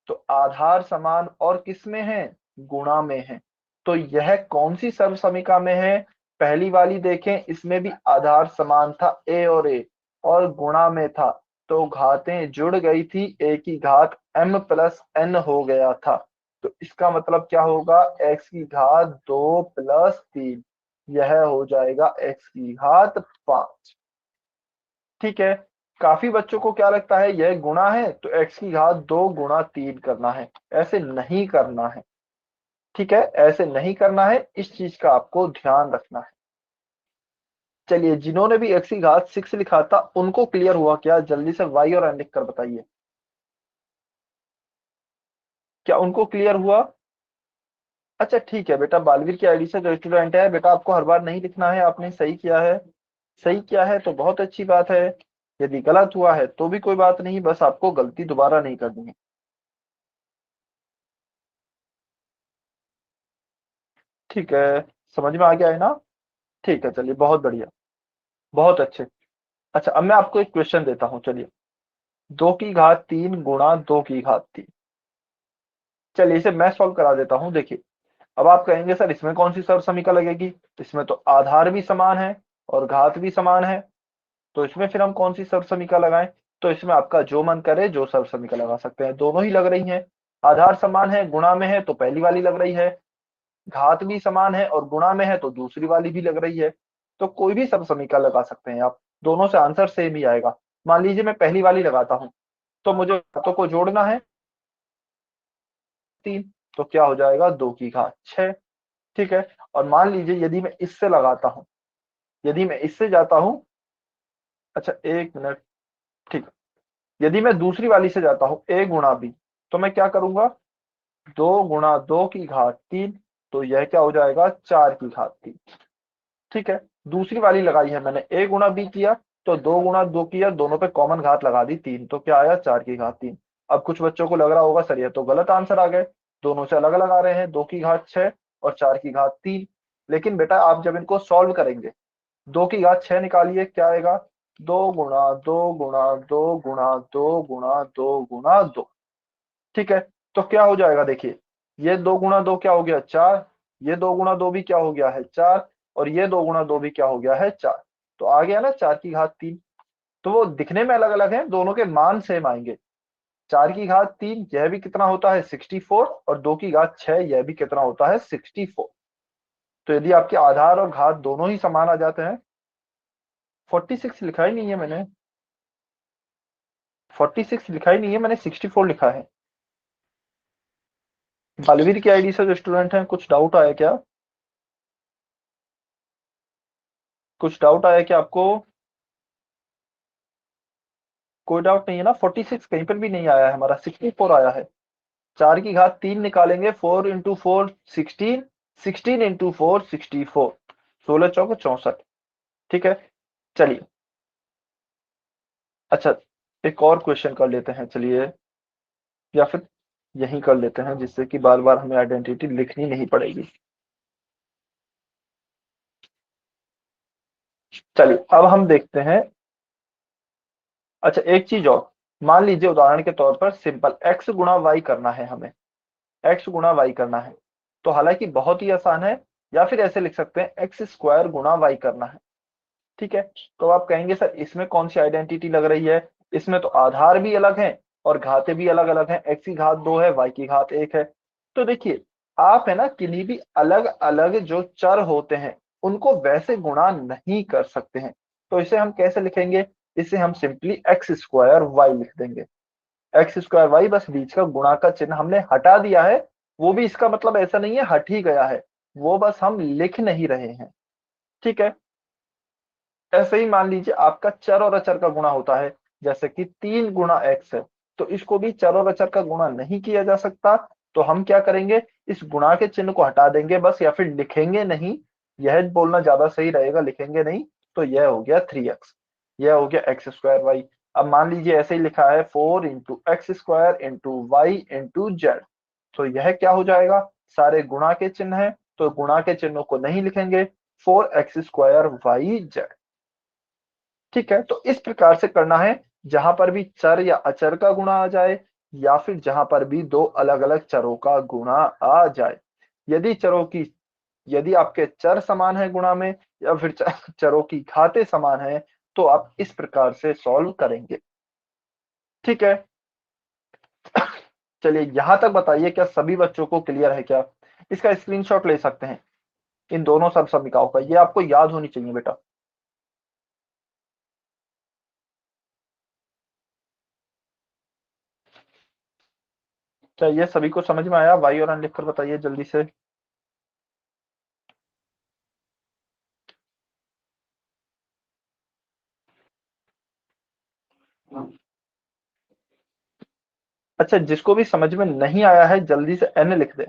तो आधार समान और किस में है, गुणा में है, तो यह कौन सी सर्व समीकरण में है, पहली वाली देखें, इसमें भी आधार समान था a और गुणा में था, तो घातें जुड़ गई थी, a की घात m प्लस n हो गया था, तो इसका मतलब क्या होगा, x की घात 2 प्लस 3, यह हो जाएगा x की घात 5। ठीक है, काफी बच्चों को क्या लगता है यह गुणा है तो x की घात 2 गुणा 3 करना है, ऐसे नहीं करना है। ठीक है, ऐसे नहीं करना है, इस चीज का आपको ध्यान रखना है। चलिए जिन्होंने भी x की घात 6 लिखा था उनको क्लियर हुआ क्या, जल्दी से y और n लिख कर बताइए, क्या उनको क्लियर हुआ। अच्छा ठीक है बेटा, बालवीर की आईडी से जो स्टूडेंट है बेटा, आपको हर बार नहीं लिखना है, आपने सही किया है, सही किया है तो बहुत अच्छी बात है, यदि गलत हुआ है तो भी कोई बात नहीं, बस आपको गलती दोबारा नहीं करनी है। ठीक है, समझ में आ गया है ना, ठीक है चलिए बहुत बढ़िया, बहुत अच्छे। अच्छा अब मैं आपको एक क्वेश्चन देता हूँ, चलिए 2 की घात 3 गुणा 2 की घात 3, चलिए इसे मैं सॉल्व करा देता हूँ। देखिए अब आप कहेंगे सर इसमें कौन सी सर्व समीकरण लगेगी, इसमें तो आधार भी समान है और घात भी समान है, तो इसमें फिर हम कौन सी सर्व समीकरण लगाएं, तो इसमें आपका जो मन करे जो सर्व समीकरण लगा सकते हैं, दोनों ही लग रही हैं, आधार समान है गुणा में है तो पहली वाली लग रही है, घात भी समान है और गुणा में है तो दूसरी वाली भी लग रही है, तो कोई भी सर्व समीकरण लगा सकते हैं आप, दोनों से आंसर सेम ही आएगा। मान लीजिए मैं पहली वाली लगाता हूं, तो मुझे घातों को जोड़ना है 3, तो क्या हो जाएगा 2 की घात 6। ठीक है, और मान लीजिए यदि मैं इससे लगाता हूं, यदि मैं इससे जाता हूं, अच्छा एक मिनट, ठीक है, यदि मैं दूसरी वाली से जाता हूं a गुणा b, तो मैं क्या करूंगा 2 गुणा 2 की घात 3, तो यह क्या हो जाएगा 4 की घात 3। ठीक है, दूसरी वाली लगाई है मैंने, a गुणा b किया तो 2 गुणा 2 किया, दोनों पे कॉमन घात लगा दी 3, तो क्या आया 4 की घात 3। अब कुछ बच्चों को लग रहा होगा सर ये तो गलत आंसर आ गए, दोनों से अलग अलग आ रहे हैं, 2 की घात 6 और 4 की घात 3। लेकिन बेटा आप जब इनको सॉल्व करेंगे, 2 की घात 6 निकालिए, क्या आएगा 2 गुणा 2 गुणा 2 गुणा 2 गुणा 2 गुणा 2। ठीक है, तो क्या हो जाएगा देखिए, ये 2 गुणा 2 क्या हो गया 4, ये 2 गुणा 2 भी क्या हो गया है 4, और ये 2 गुणा 2 भी क्या हो गया है 4, तो आ गया ना 4 की घात 3। तो वो दिखने में अलग अलग हैं, दोनों के मान सेम आएंगे, 4 की घात 3 यह भी कितना होता है 64, और 2 की घात 6 यह भी कितना होता है 64। तो यदि आपके आधार और घात दोनों ही समान आ जाते हैं, 46 लिखा ही नहीं है मैंने, 46 लिखा ही नहीं है मैंने, 64 लिखा है। बालवीर की आईडी से जो स्टूडेंट हैं, कुछ डाउट आया क्या, कुछ डाउट आया क्या आपको, कोई डाउट नहीं है ना, 46 कहीं पर भी नहीं आया है, हमारा 64 आया है। 4 की घात 3 निकालेंगे, 4 इंटू 4 16, 16 इंटू 4 64, 16 चौक 64। ठीक है, चलिए अच्छा एक और क्वेश्चन कर लेते हैं, चलिए, या फिर यही कर लेते हैं जिससे कि बार बार हमें आइडेंटिटी लिखनी नहीं पड़ेगी। चलिए अब हम देखते हैं। अच्छा एक चीज और, मान लीजिए उदाहरण के तौर पर सिंपल x गुणा वाई करना है हमें, x गुणा वाई करना है, तो हालांकि बहुत ही आसान है, या फिर ऐसे लिख सकते हैं एक्स स्क्वायर गुणा वाई करना है। ठीक है, तो आप कहेंगे सर इसमें कौन सी आइडेंटिटी लग रही है, इसमें तो आधार भी अलग है और घातें भी अलग अलग हैं, x की घात 2 है, y की घात 1 है। तो देखिए आप है ना किन्हीं भी अलग अलग जो चर होते हैं उनको वैसे गुणा नहीं कर सकते हैं, तो इसे हम कैसे लिखेंगे, इसे हम सिंपली एक्स स्क्वायर वाई लिख देंगे। एक्स स्क्वायर वाई, बस बीच का गुणा का चिन्ह हमने हटा दिया है, वो भी इसका मतलब ऐसा नहीं है हट ही गया है, वो बस हम लिख नहीं रहे हैं। ठीक है, ऐसे ही मान लीजिए आपका चर और अचर का गुणा होता है, जैसे कि 3 गुणा एक्स है, तो इसको भी चर और अचर का गुणा नहीं किया जा सकता, तो हम क्या करेंगे, इस गुणा के चिन्ह को हटा देंगे बस, या फिर लिखेंगे नहीं, यह बोलना ज्यादा सही रहेगा, लिखेंगे नहीं। तो यह हो गया 3x, यह हो गया एक्स स्क्वायर वाई। अब मान लीजिए ऐसे ही लिखा है 4 into x square into y into z, तो यह क्या हो जाएगा, सारे गुणा के चिन्ह है तो गुणा के चिन्हों को नहीं लिखेंगे, 4x स्क्वायर वाई जेड। ठीक है, तो इस प्रकार से करना है, जहां पर भी चर या अचर का गुणा आ जाए, या फिर जहां पर भी दो अलग अलग चरों का गुणा आ जाए। यदि चरों की, यदि आपके चर समान है गुणा में, या फिर चरों की घातें समान है, तो आप इस प्रकार से सॉल्व करेंगे। ठीक है, चलिए यहां तक बताइए क्या सभी बच्चों को क्लियर है क्या, इसका स्क्रीनशॉट ले सकते हैं इन दोनों सब समीकरणों का, ये आपको याद होनी चाहिए बेटा। क्या ये सभी को समझ में आया, वाई और एन लिखकर बताइए जल्दी से। अच्छा जिसको भी समझ में नहीं आया है जल्दी से एन लिख दे।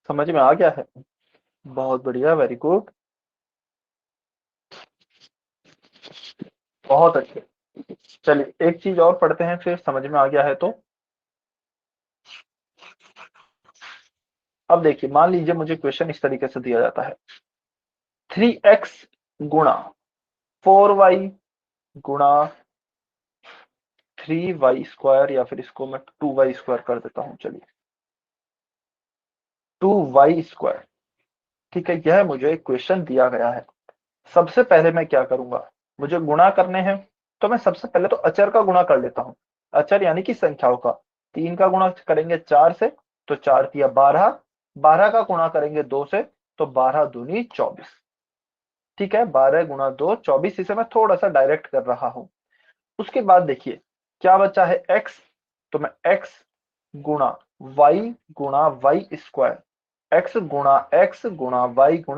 समझ में आ गया है, बहुत बढ़िया, वेरी गुड, बहुत अच्छे। चलिए एक चीज और पढ़ते हैं फिर समझ में आ गया है तो। अब देखिए मान लीजिए मुझे क्वेश्चन इस तरीके से दिया जाता है, 3x गुणा 4y गुणा 3y स्क्वायर, या फिर इसको मैं 2y स्क्वायर कर देता हूं, चलिए 2y स्क्वायर। ठीक है, यह मुझे क्वेश्चन दिया गया है। सबसे पहले मैं क्या करूंगा, मुझे गुणा करने हैं, तो मैं सबसे पहले तो अचर का गुणा कर लेता हूं, अचर यानी कि संख्याओं का। 3 का गुणा करेंगे 4 से, तो 4 तिया 12, 12 का गुणा करेंगे 2 से, तो 12 दूनी 24। ठीक है, 12 गुणा 2 24, इसे मैं थोड़ा सा डायरेक्ट कर रहा हूं। उसके बाद देखिए क्या बचा है x, तो मैं x गुणा y गुणा वाई स्क्वायर, x गुणा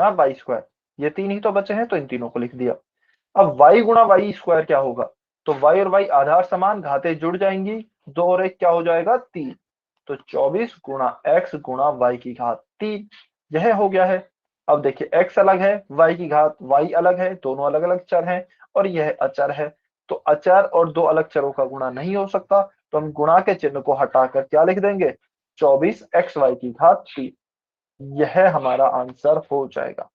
वाई स्क्वायर, ये तीन ही तो बचे हैं तो इन तीनों को लिख दिया। अब y गुणा वाई स्क्वायर क्या होगा, तो y और y आधार समान, घातें जुड़ जाएंगी, 2 और 1 क्या हो जाएगा 3, तो 24 गुणा x गुणा y की घात 3, यह हो गया है। अब देखिए x अलग है, y की घात y अलग है, दोनों अलग अलग चर हैं, और यह अचर है, तो अचर और दो अलग चरों का गुणा नहीं हो सकता, तो हम गुणा के चिन्ह को हटाकर क्या लिख देंगे, 24xy की घात 3, यह हमारा आंसर हो जाएगा।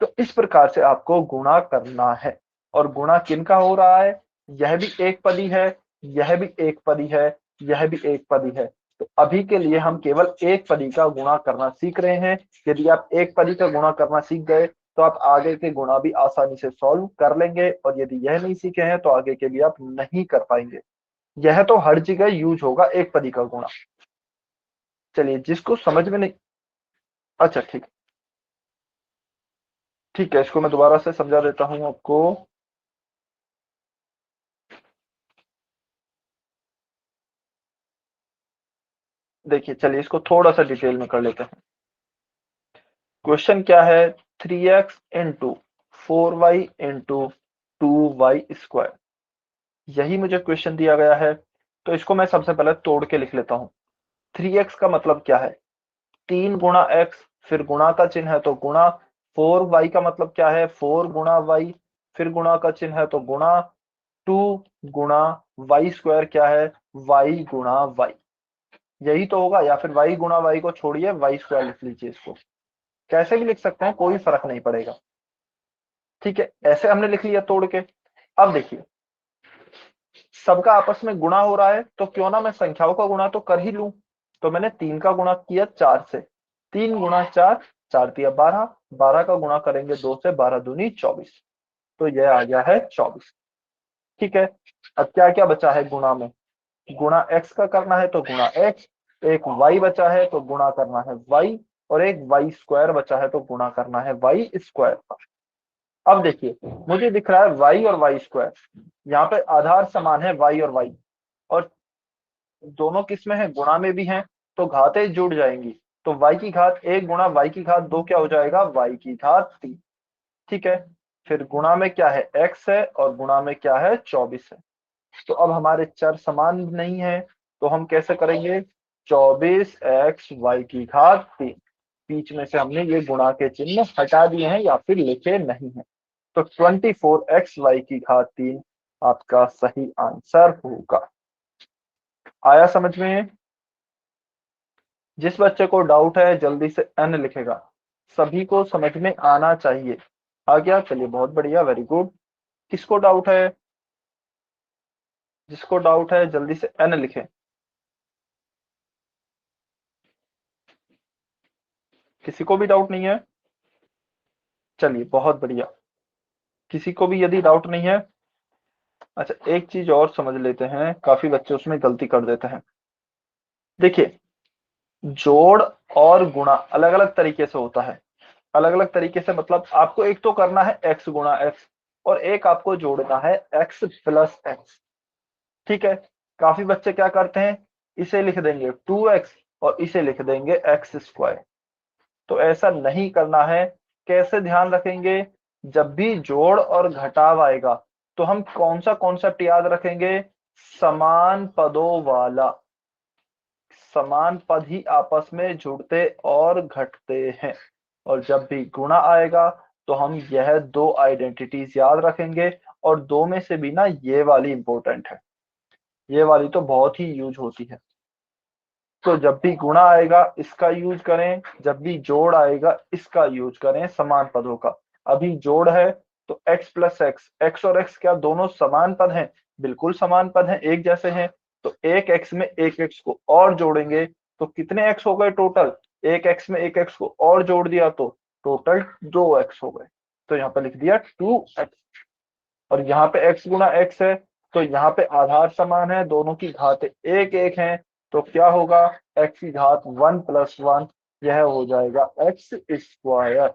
तो इस प्रकार से आपको गुणा करना है, और गुणा किनका हो रहा है, यह भी एक पदी है, यह भी एक पदी है, यह भी एक पदी है, तो अभी के लिए हम केवल एक पदी का गुणा करना सीख रहे हैं। यदि आप एक पदी का गुणा करना सीख गए तो आप आगे के गुणा भी आसानी से सॉल्व कर लेंगे, और यदि यह नहीं सीखे हैं तो आगे के भी आप नहीं कर पाएंगे। यह तो हर जगह यूज होगा एक पदी का गुणा। चलिए जिसको समझ में नहीं, अच्छा ठीक, ठीक है, इसको मैं दोबारा से समझा देता हूं आपको। देखिए चलिए इसको थोड़ा सा डिटेल में कर लेते हैं। क्वेश्चन क्या है, 3x into 4y into 2y square, यही मुझे क्वेश्चन दिया गया है। तो इसको मैं सबसे पहले तोड़ के लिख लेता हूँ। 3x का मतलब क्या है? 3 गुणा x, फिर गुणा का चिन्ह है तो गुणा। 4y का मतलब क्या है? 4 गुणा y, फिर गुणा का चिन्ह है तो गुणा। 2 गुणा y स्क्वायर क्या है? y गुणा y। यही तो होगा, या फिर y गुणा y को छोड़िए y स्क्वायर लिख लीजिए। इसको कैसे भी लिख सकते हैं, कोई फर्क नहीं पड़ेगा। ठीक है, ऐसे हमने लिख लिया तोड़ के। अब देखिए, सबका आपस में गुणा हो रहा है तो क्यों ना मैं संख्याओं का गुणा तो कर ही लूं। तो मैंने 3 का गुणा किया 4 से। 3 गुणा 4, 4 दिया 12, 12 का गुणा करेंगे 2 से, 12 दूनी 24। तो यह आ गया है 24। ठीक है, अब क्या क्या बचा है गुणा में? गुणा x का करना है तो गुणा x, एक y बचा है तो गुणा करना है y, और एक y स्क्वायर बचा है तो गुणा करना है y स्क्वायर का। अब देखिए, मुझे दिख रहा है y और y स्क्वायर, यहाँ पे आधार समान है y और y, और दोनों किस में है? गुणा में भी हैं, तो घातें जुड़ जाएंगी। तो y की घात 1 गुणा y की घात 2 क्या हो जाएगा? y की घात 3। ठीक है, फिर गुणा में क्या है? x है, और गुणा में क्या है? 24 है। तो अब हमारे चर समान नहीं है, तो हम कैसे करेंगे? 24x y की घात 3। बीच में से हमने ये गुणा के चिन्ह हटा दिए हैं या फिर लिखे नहीं है। तो 24x y की घात 3 आपका सही आंसर होगा। आया समझ में? जिस बच्चे को डाउट है जल्दी से n लिखेगा, सभी को समझ में आना चाहिए। आ गया? चलिए, बहुत बढ़िया, वेरी गुड। किसको डाउट है? जिसको डाउट है जल्दी से n लिखें। किसी को भी डाउट नहीं है? चलिए, बहुत बढ़िया। किसी को भी यदि डाउट नहीं है, अच्छा एक चीज और समझ लेते हैं, काफी बच्चे उसमें गलती कर देते हैं। देखिए, जोड़ और गुणा अलग अलग तरीके से होता है। अलग अलग तरीके से मतलब आपको एक तो करना है x गुणा x, और एक आपको जोड़ना है x प्लस x। ठीक है, काफी बच्चे क्या करते हैं, इसे लिख देंगे 2x और इसे लिख देंगे x स्क्वायर। तो ऐसा नहीं करना है। कैसे ध्यान रखेंगे? जब भी जोड़ और घटाव आएगा तो हम कौन सा कॉन्सेप्ट याद रखेंगे? समान पदों वाला। समान पद ही आपस में जुड़ते और घटते हैं। और जब भी गुणा आएगा तो हम यह दो आइडेंटिटीज याद रखेंगे, और दो में से भी ना ये वाली इंपॉर्टेंट है। ये वाली तो बहुत ही यूज होती है। तो जब भी गुणा आएगा इसका यूज करें, जब भी जोड़ आएगा इसका यूज करें, समान पदों का। अभी जोड़ है तो x प्लस एक्स, एक्स और x क्या दोनों समान पद हैं? बिल्कुल समान पद हैं, एक जैसे हैं। तो एक x में एक x को और जोड़ेंगे तो कितने x हो गए टोटल? एक x में एक x को और जोड़ दिया तो टोटल 2x हो गए। तो यहाँ पे लिख दिया 2x। और यहाँ पे x गुणा x है, तो यहाँ पे आधार समान है, दोनों की घातें एक एक हैं। तो क्या होगा? x की घात 1 प्लस 1, यह हो जाएगा x स्क्वायर।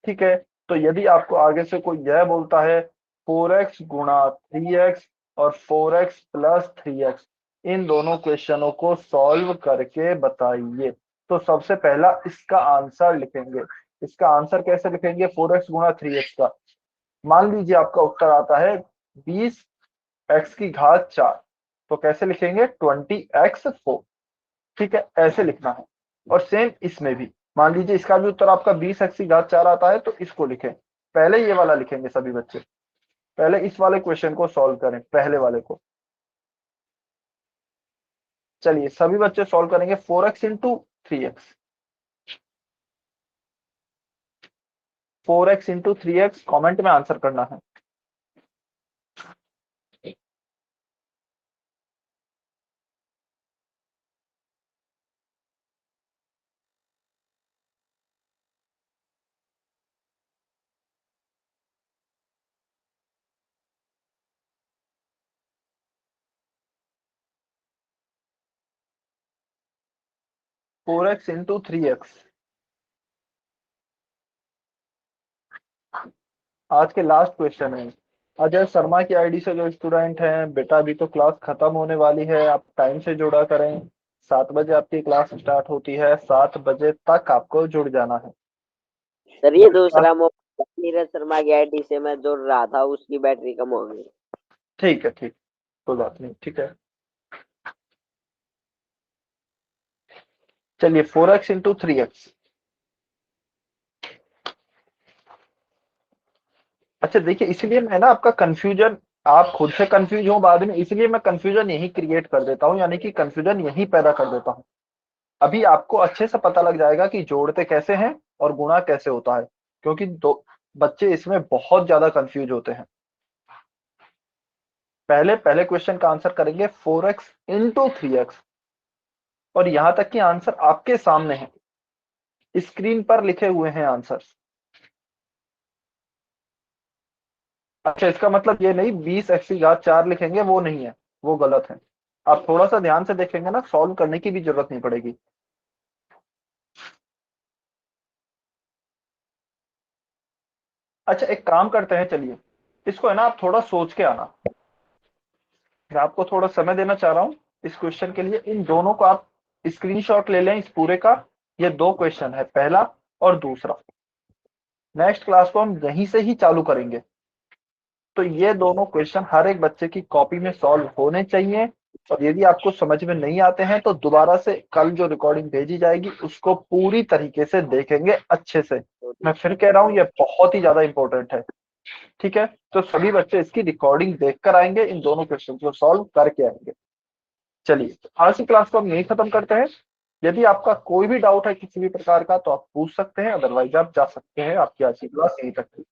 ठीक है, तो यदि आपको आगे से कोई यह बोलता है 4x गुणा 3x और 4x प्लस 3x, इन दोनों क्वेश्चनों को सॉल्व करके बताइए, तो सबसे पहला इसका आंसर लिखेंगे। इसका आंसर कैसे लिखेंगे? 4x गुणा 3x का, मान लीजिए आपका उत्तर आता है 20x की घात 4, तो कैसे लिखेंगे? 20x4। ठीक है, ऐसे लिखना है। और सेम इसमें भी मान लीजिए इसका भी उत्तर आपका 20x की घात 4 आता है, तो इसको लिखें। पहले ये वाला लिखेंगे सभी बच्चे, पहले इस वाले क्वेश्चन को सॉल्व करें, पहले वाले को। चलिए, सभी बच्चे सॉल्व करेंगे 4x into 3x। 4x into 3x comment में आंसर करना है। 4x into 3x। आज के लास्ट क्वेश्चन है। अजय शर्मा की आईडी से जो स्टूडेंट हैं, बेटा अभी तो क्लास खत्म होने वाली है, आप टाइम से जुड़ा करें। 7 बजे आपकी क्लास स्टार्ट होती है, 7 बजे तक आपको जुड़ जाना है। सर ये दूसरा मोबाइल नीरज शर्मा की आईडी से मैं जुड़ रहा था, उसकी बैटरी कम हो गई। ठीक है, ठीक, कोई बात नहीं, ठीक है। चलिए 4x इंटू 3x। अच्छा देखिए, इसलिए मैं ना आपका कंफ्यूजन, आप खुद से कंफ्यूज हो बाद में, इसलिए मैं कंफ्यूजन यही क्रिएट कर देता हूँ, यानी कि कंफ्यूजन यही पैदा कर देता हूँ। अभी आपको अच्छे से पता लग जाएगा कि जोड़ते कैसे हैं और गुणा कैसे होता है, क्योंकि दो बच्चे इसमें बहुत ज्यादा कंफ्यूज होते हैं। पहले पहले क्वेश्चन का आंसर करेंगे 4x इंटू 3x, और यहां तक कि आंसर आपके सामने है, स्क्रीन पर लिखे हुए हैं आंसर। अच्छा, इसका मतलब ये नहीं 20x⁴ लिखेंगे, वो नहीं है, वो गलत है। आप थोड़ा सा ध्यान से देखेंगे ना, सॉल्व करने की भी जरूरत नहीं पड़ेगी। अच्छा एक काम करते हैं, चलिए इसको है ना आप थोड़ा सोच के आना, मैं आपको थोड़ा समय देना चाह रहा हूँ इस क्वेश्चन के लिए। इन दोनों को आप स्क्रीनशॉट ले लें, इस पूरे का। ये दो क्वेश्चन है, पहला और दूसरा। नेक्स्ट क्लास को हम यहीं से ही चालू करेंगे, तो ये दोनों क्वेश्चन हर एक बच्चे की कॉपी में सॉल्व होने चाहिए। और यदि आपको समझ में नहीं आते हैं तो दोबारा से कल जो रिकॉर्डिंग भेजी जाएगी उसको पूरी तरीके से देखेंगे अच्छे से। मैं फिर कह रहा हूँ, ये बहुत ही ज्यादा इंपॉर्टेंट है, ठीक है। तो सभी बच्चे इसकी रिकॉर्डिंग देखकर आएंगे, इन दोनों क्वेश्चन को सॉल्व करके आएंगे। चलिए आज की क्लास को हम यही खत्म करते हैं। यदि आपका कोई भी डाउट है किसी भी प्रकार का तो आप पूछ सकते हैं, अदरवाइज आप जा सकते हैं। आपकी आज की क्लास यहीं तक थी।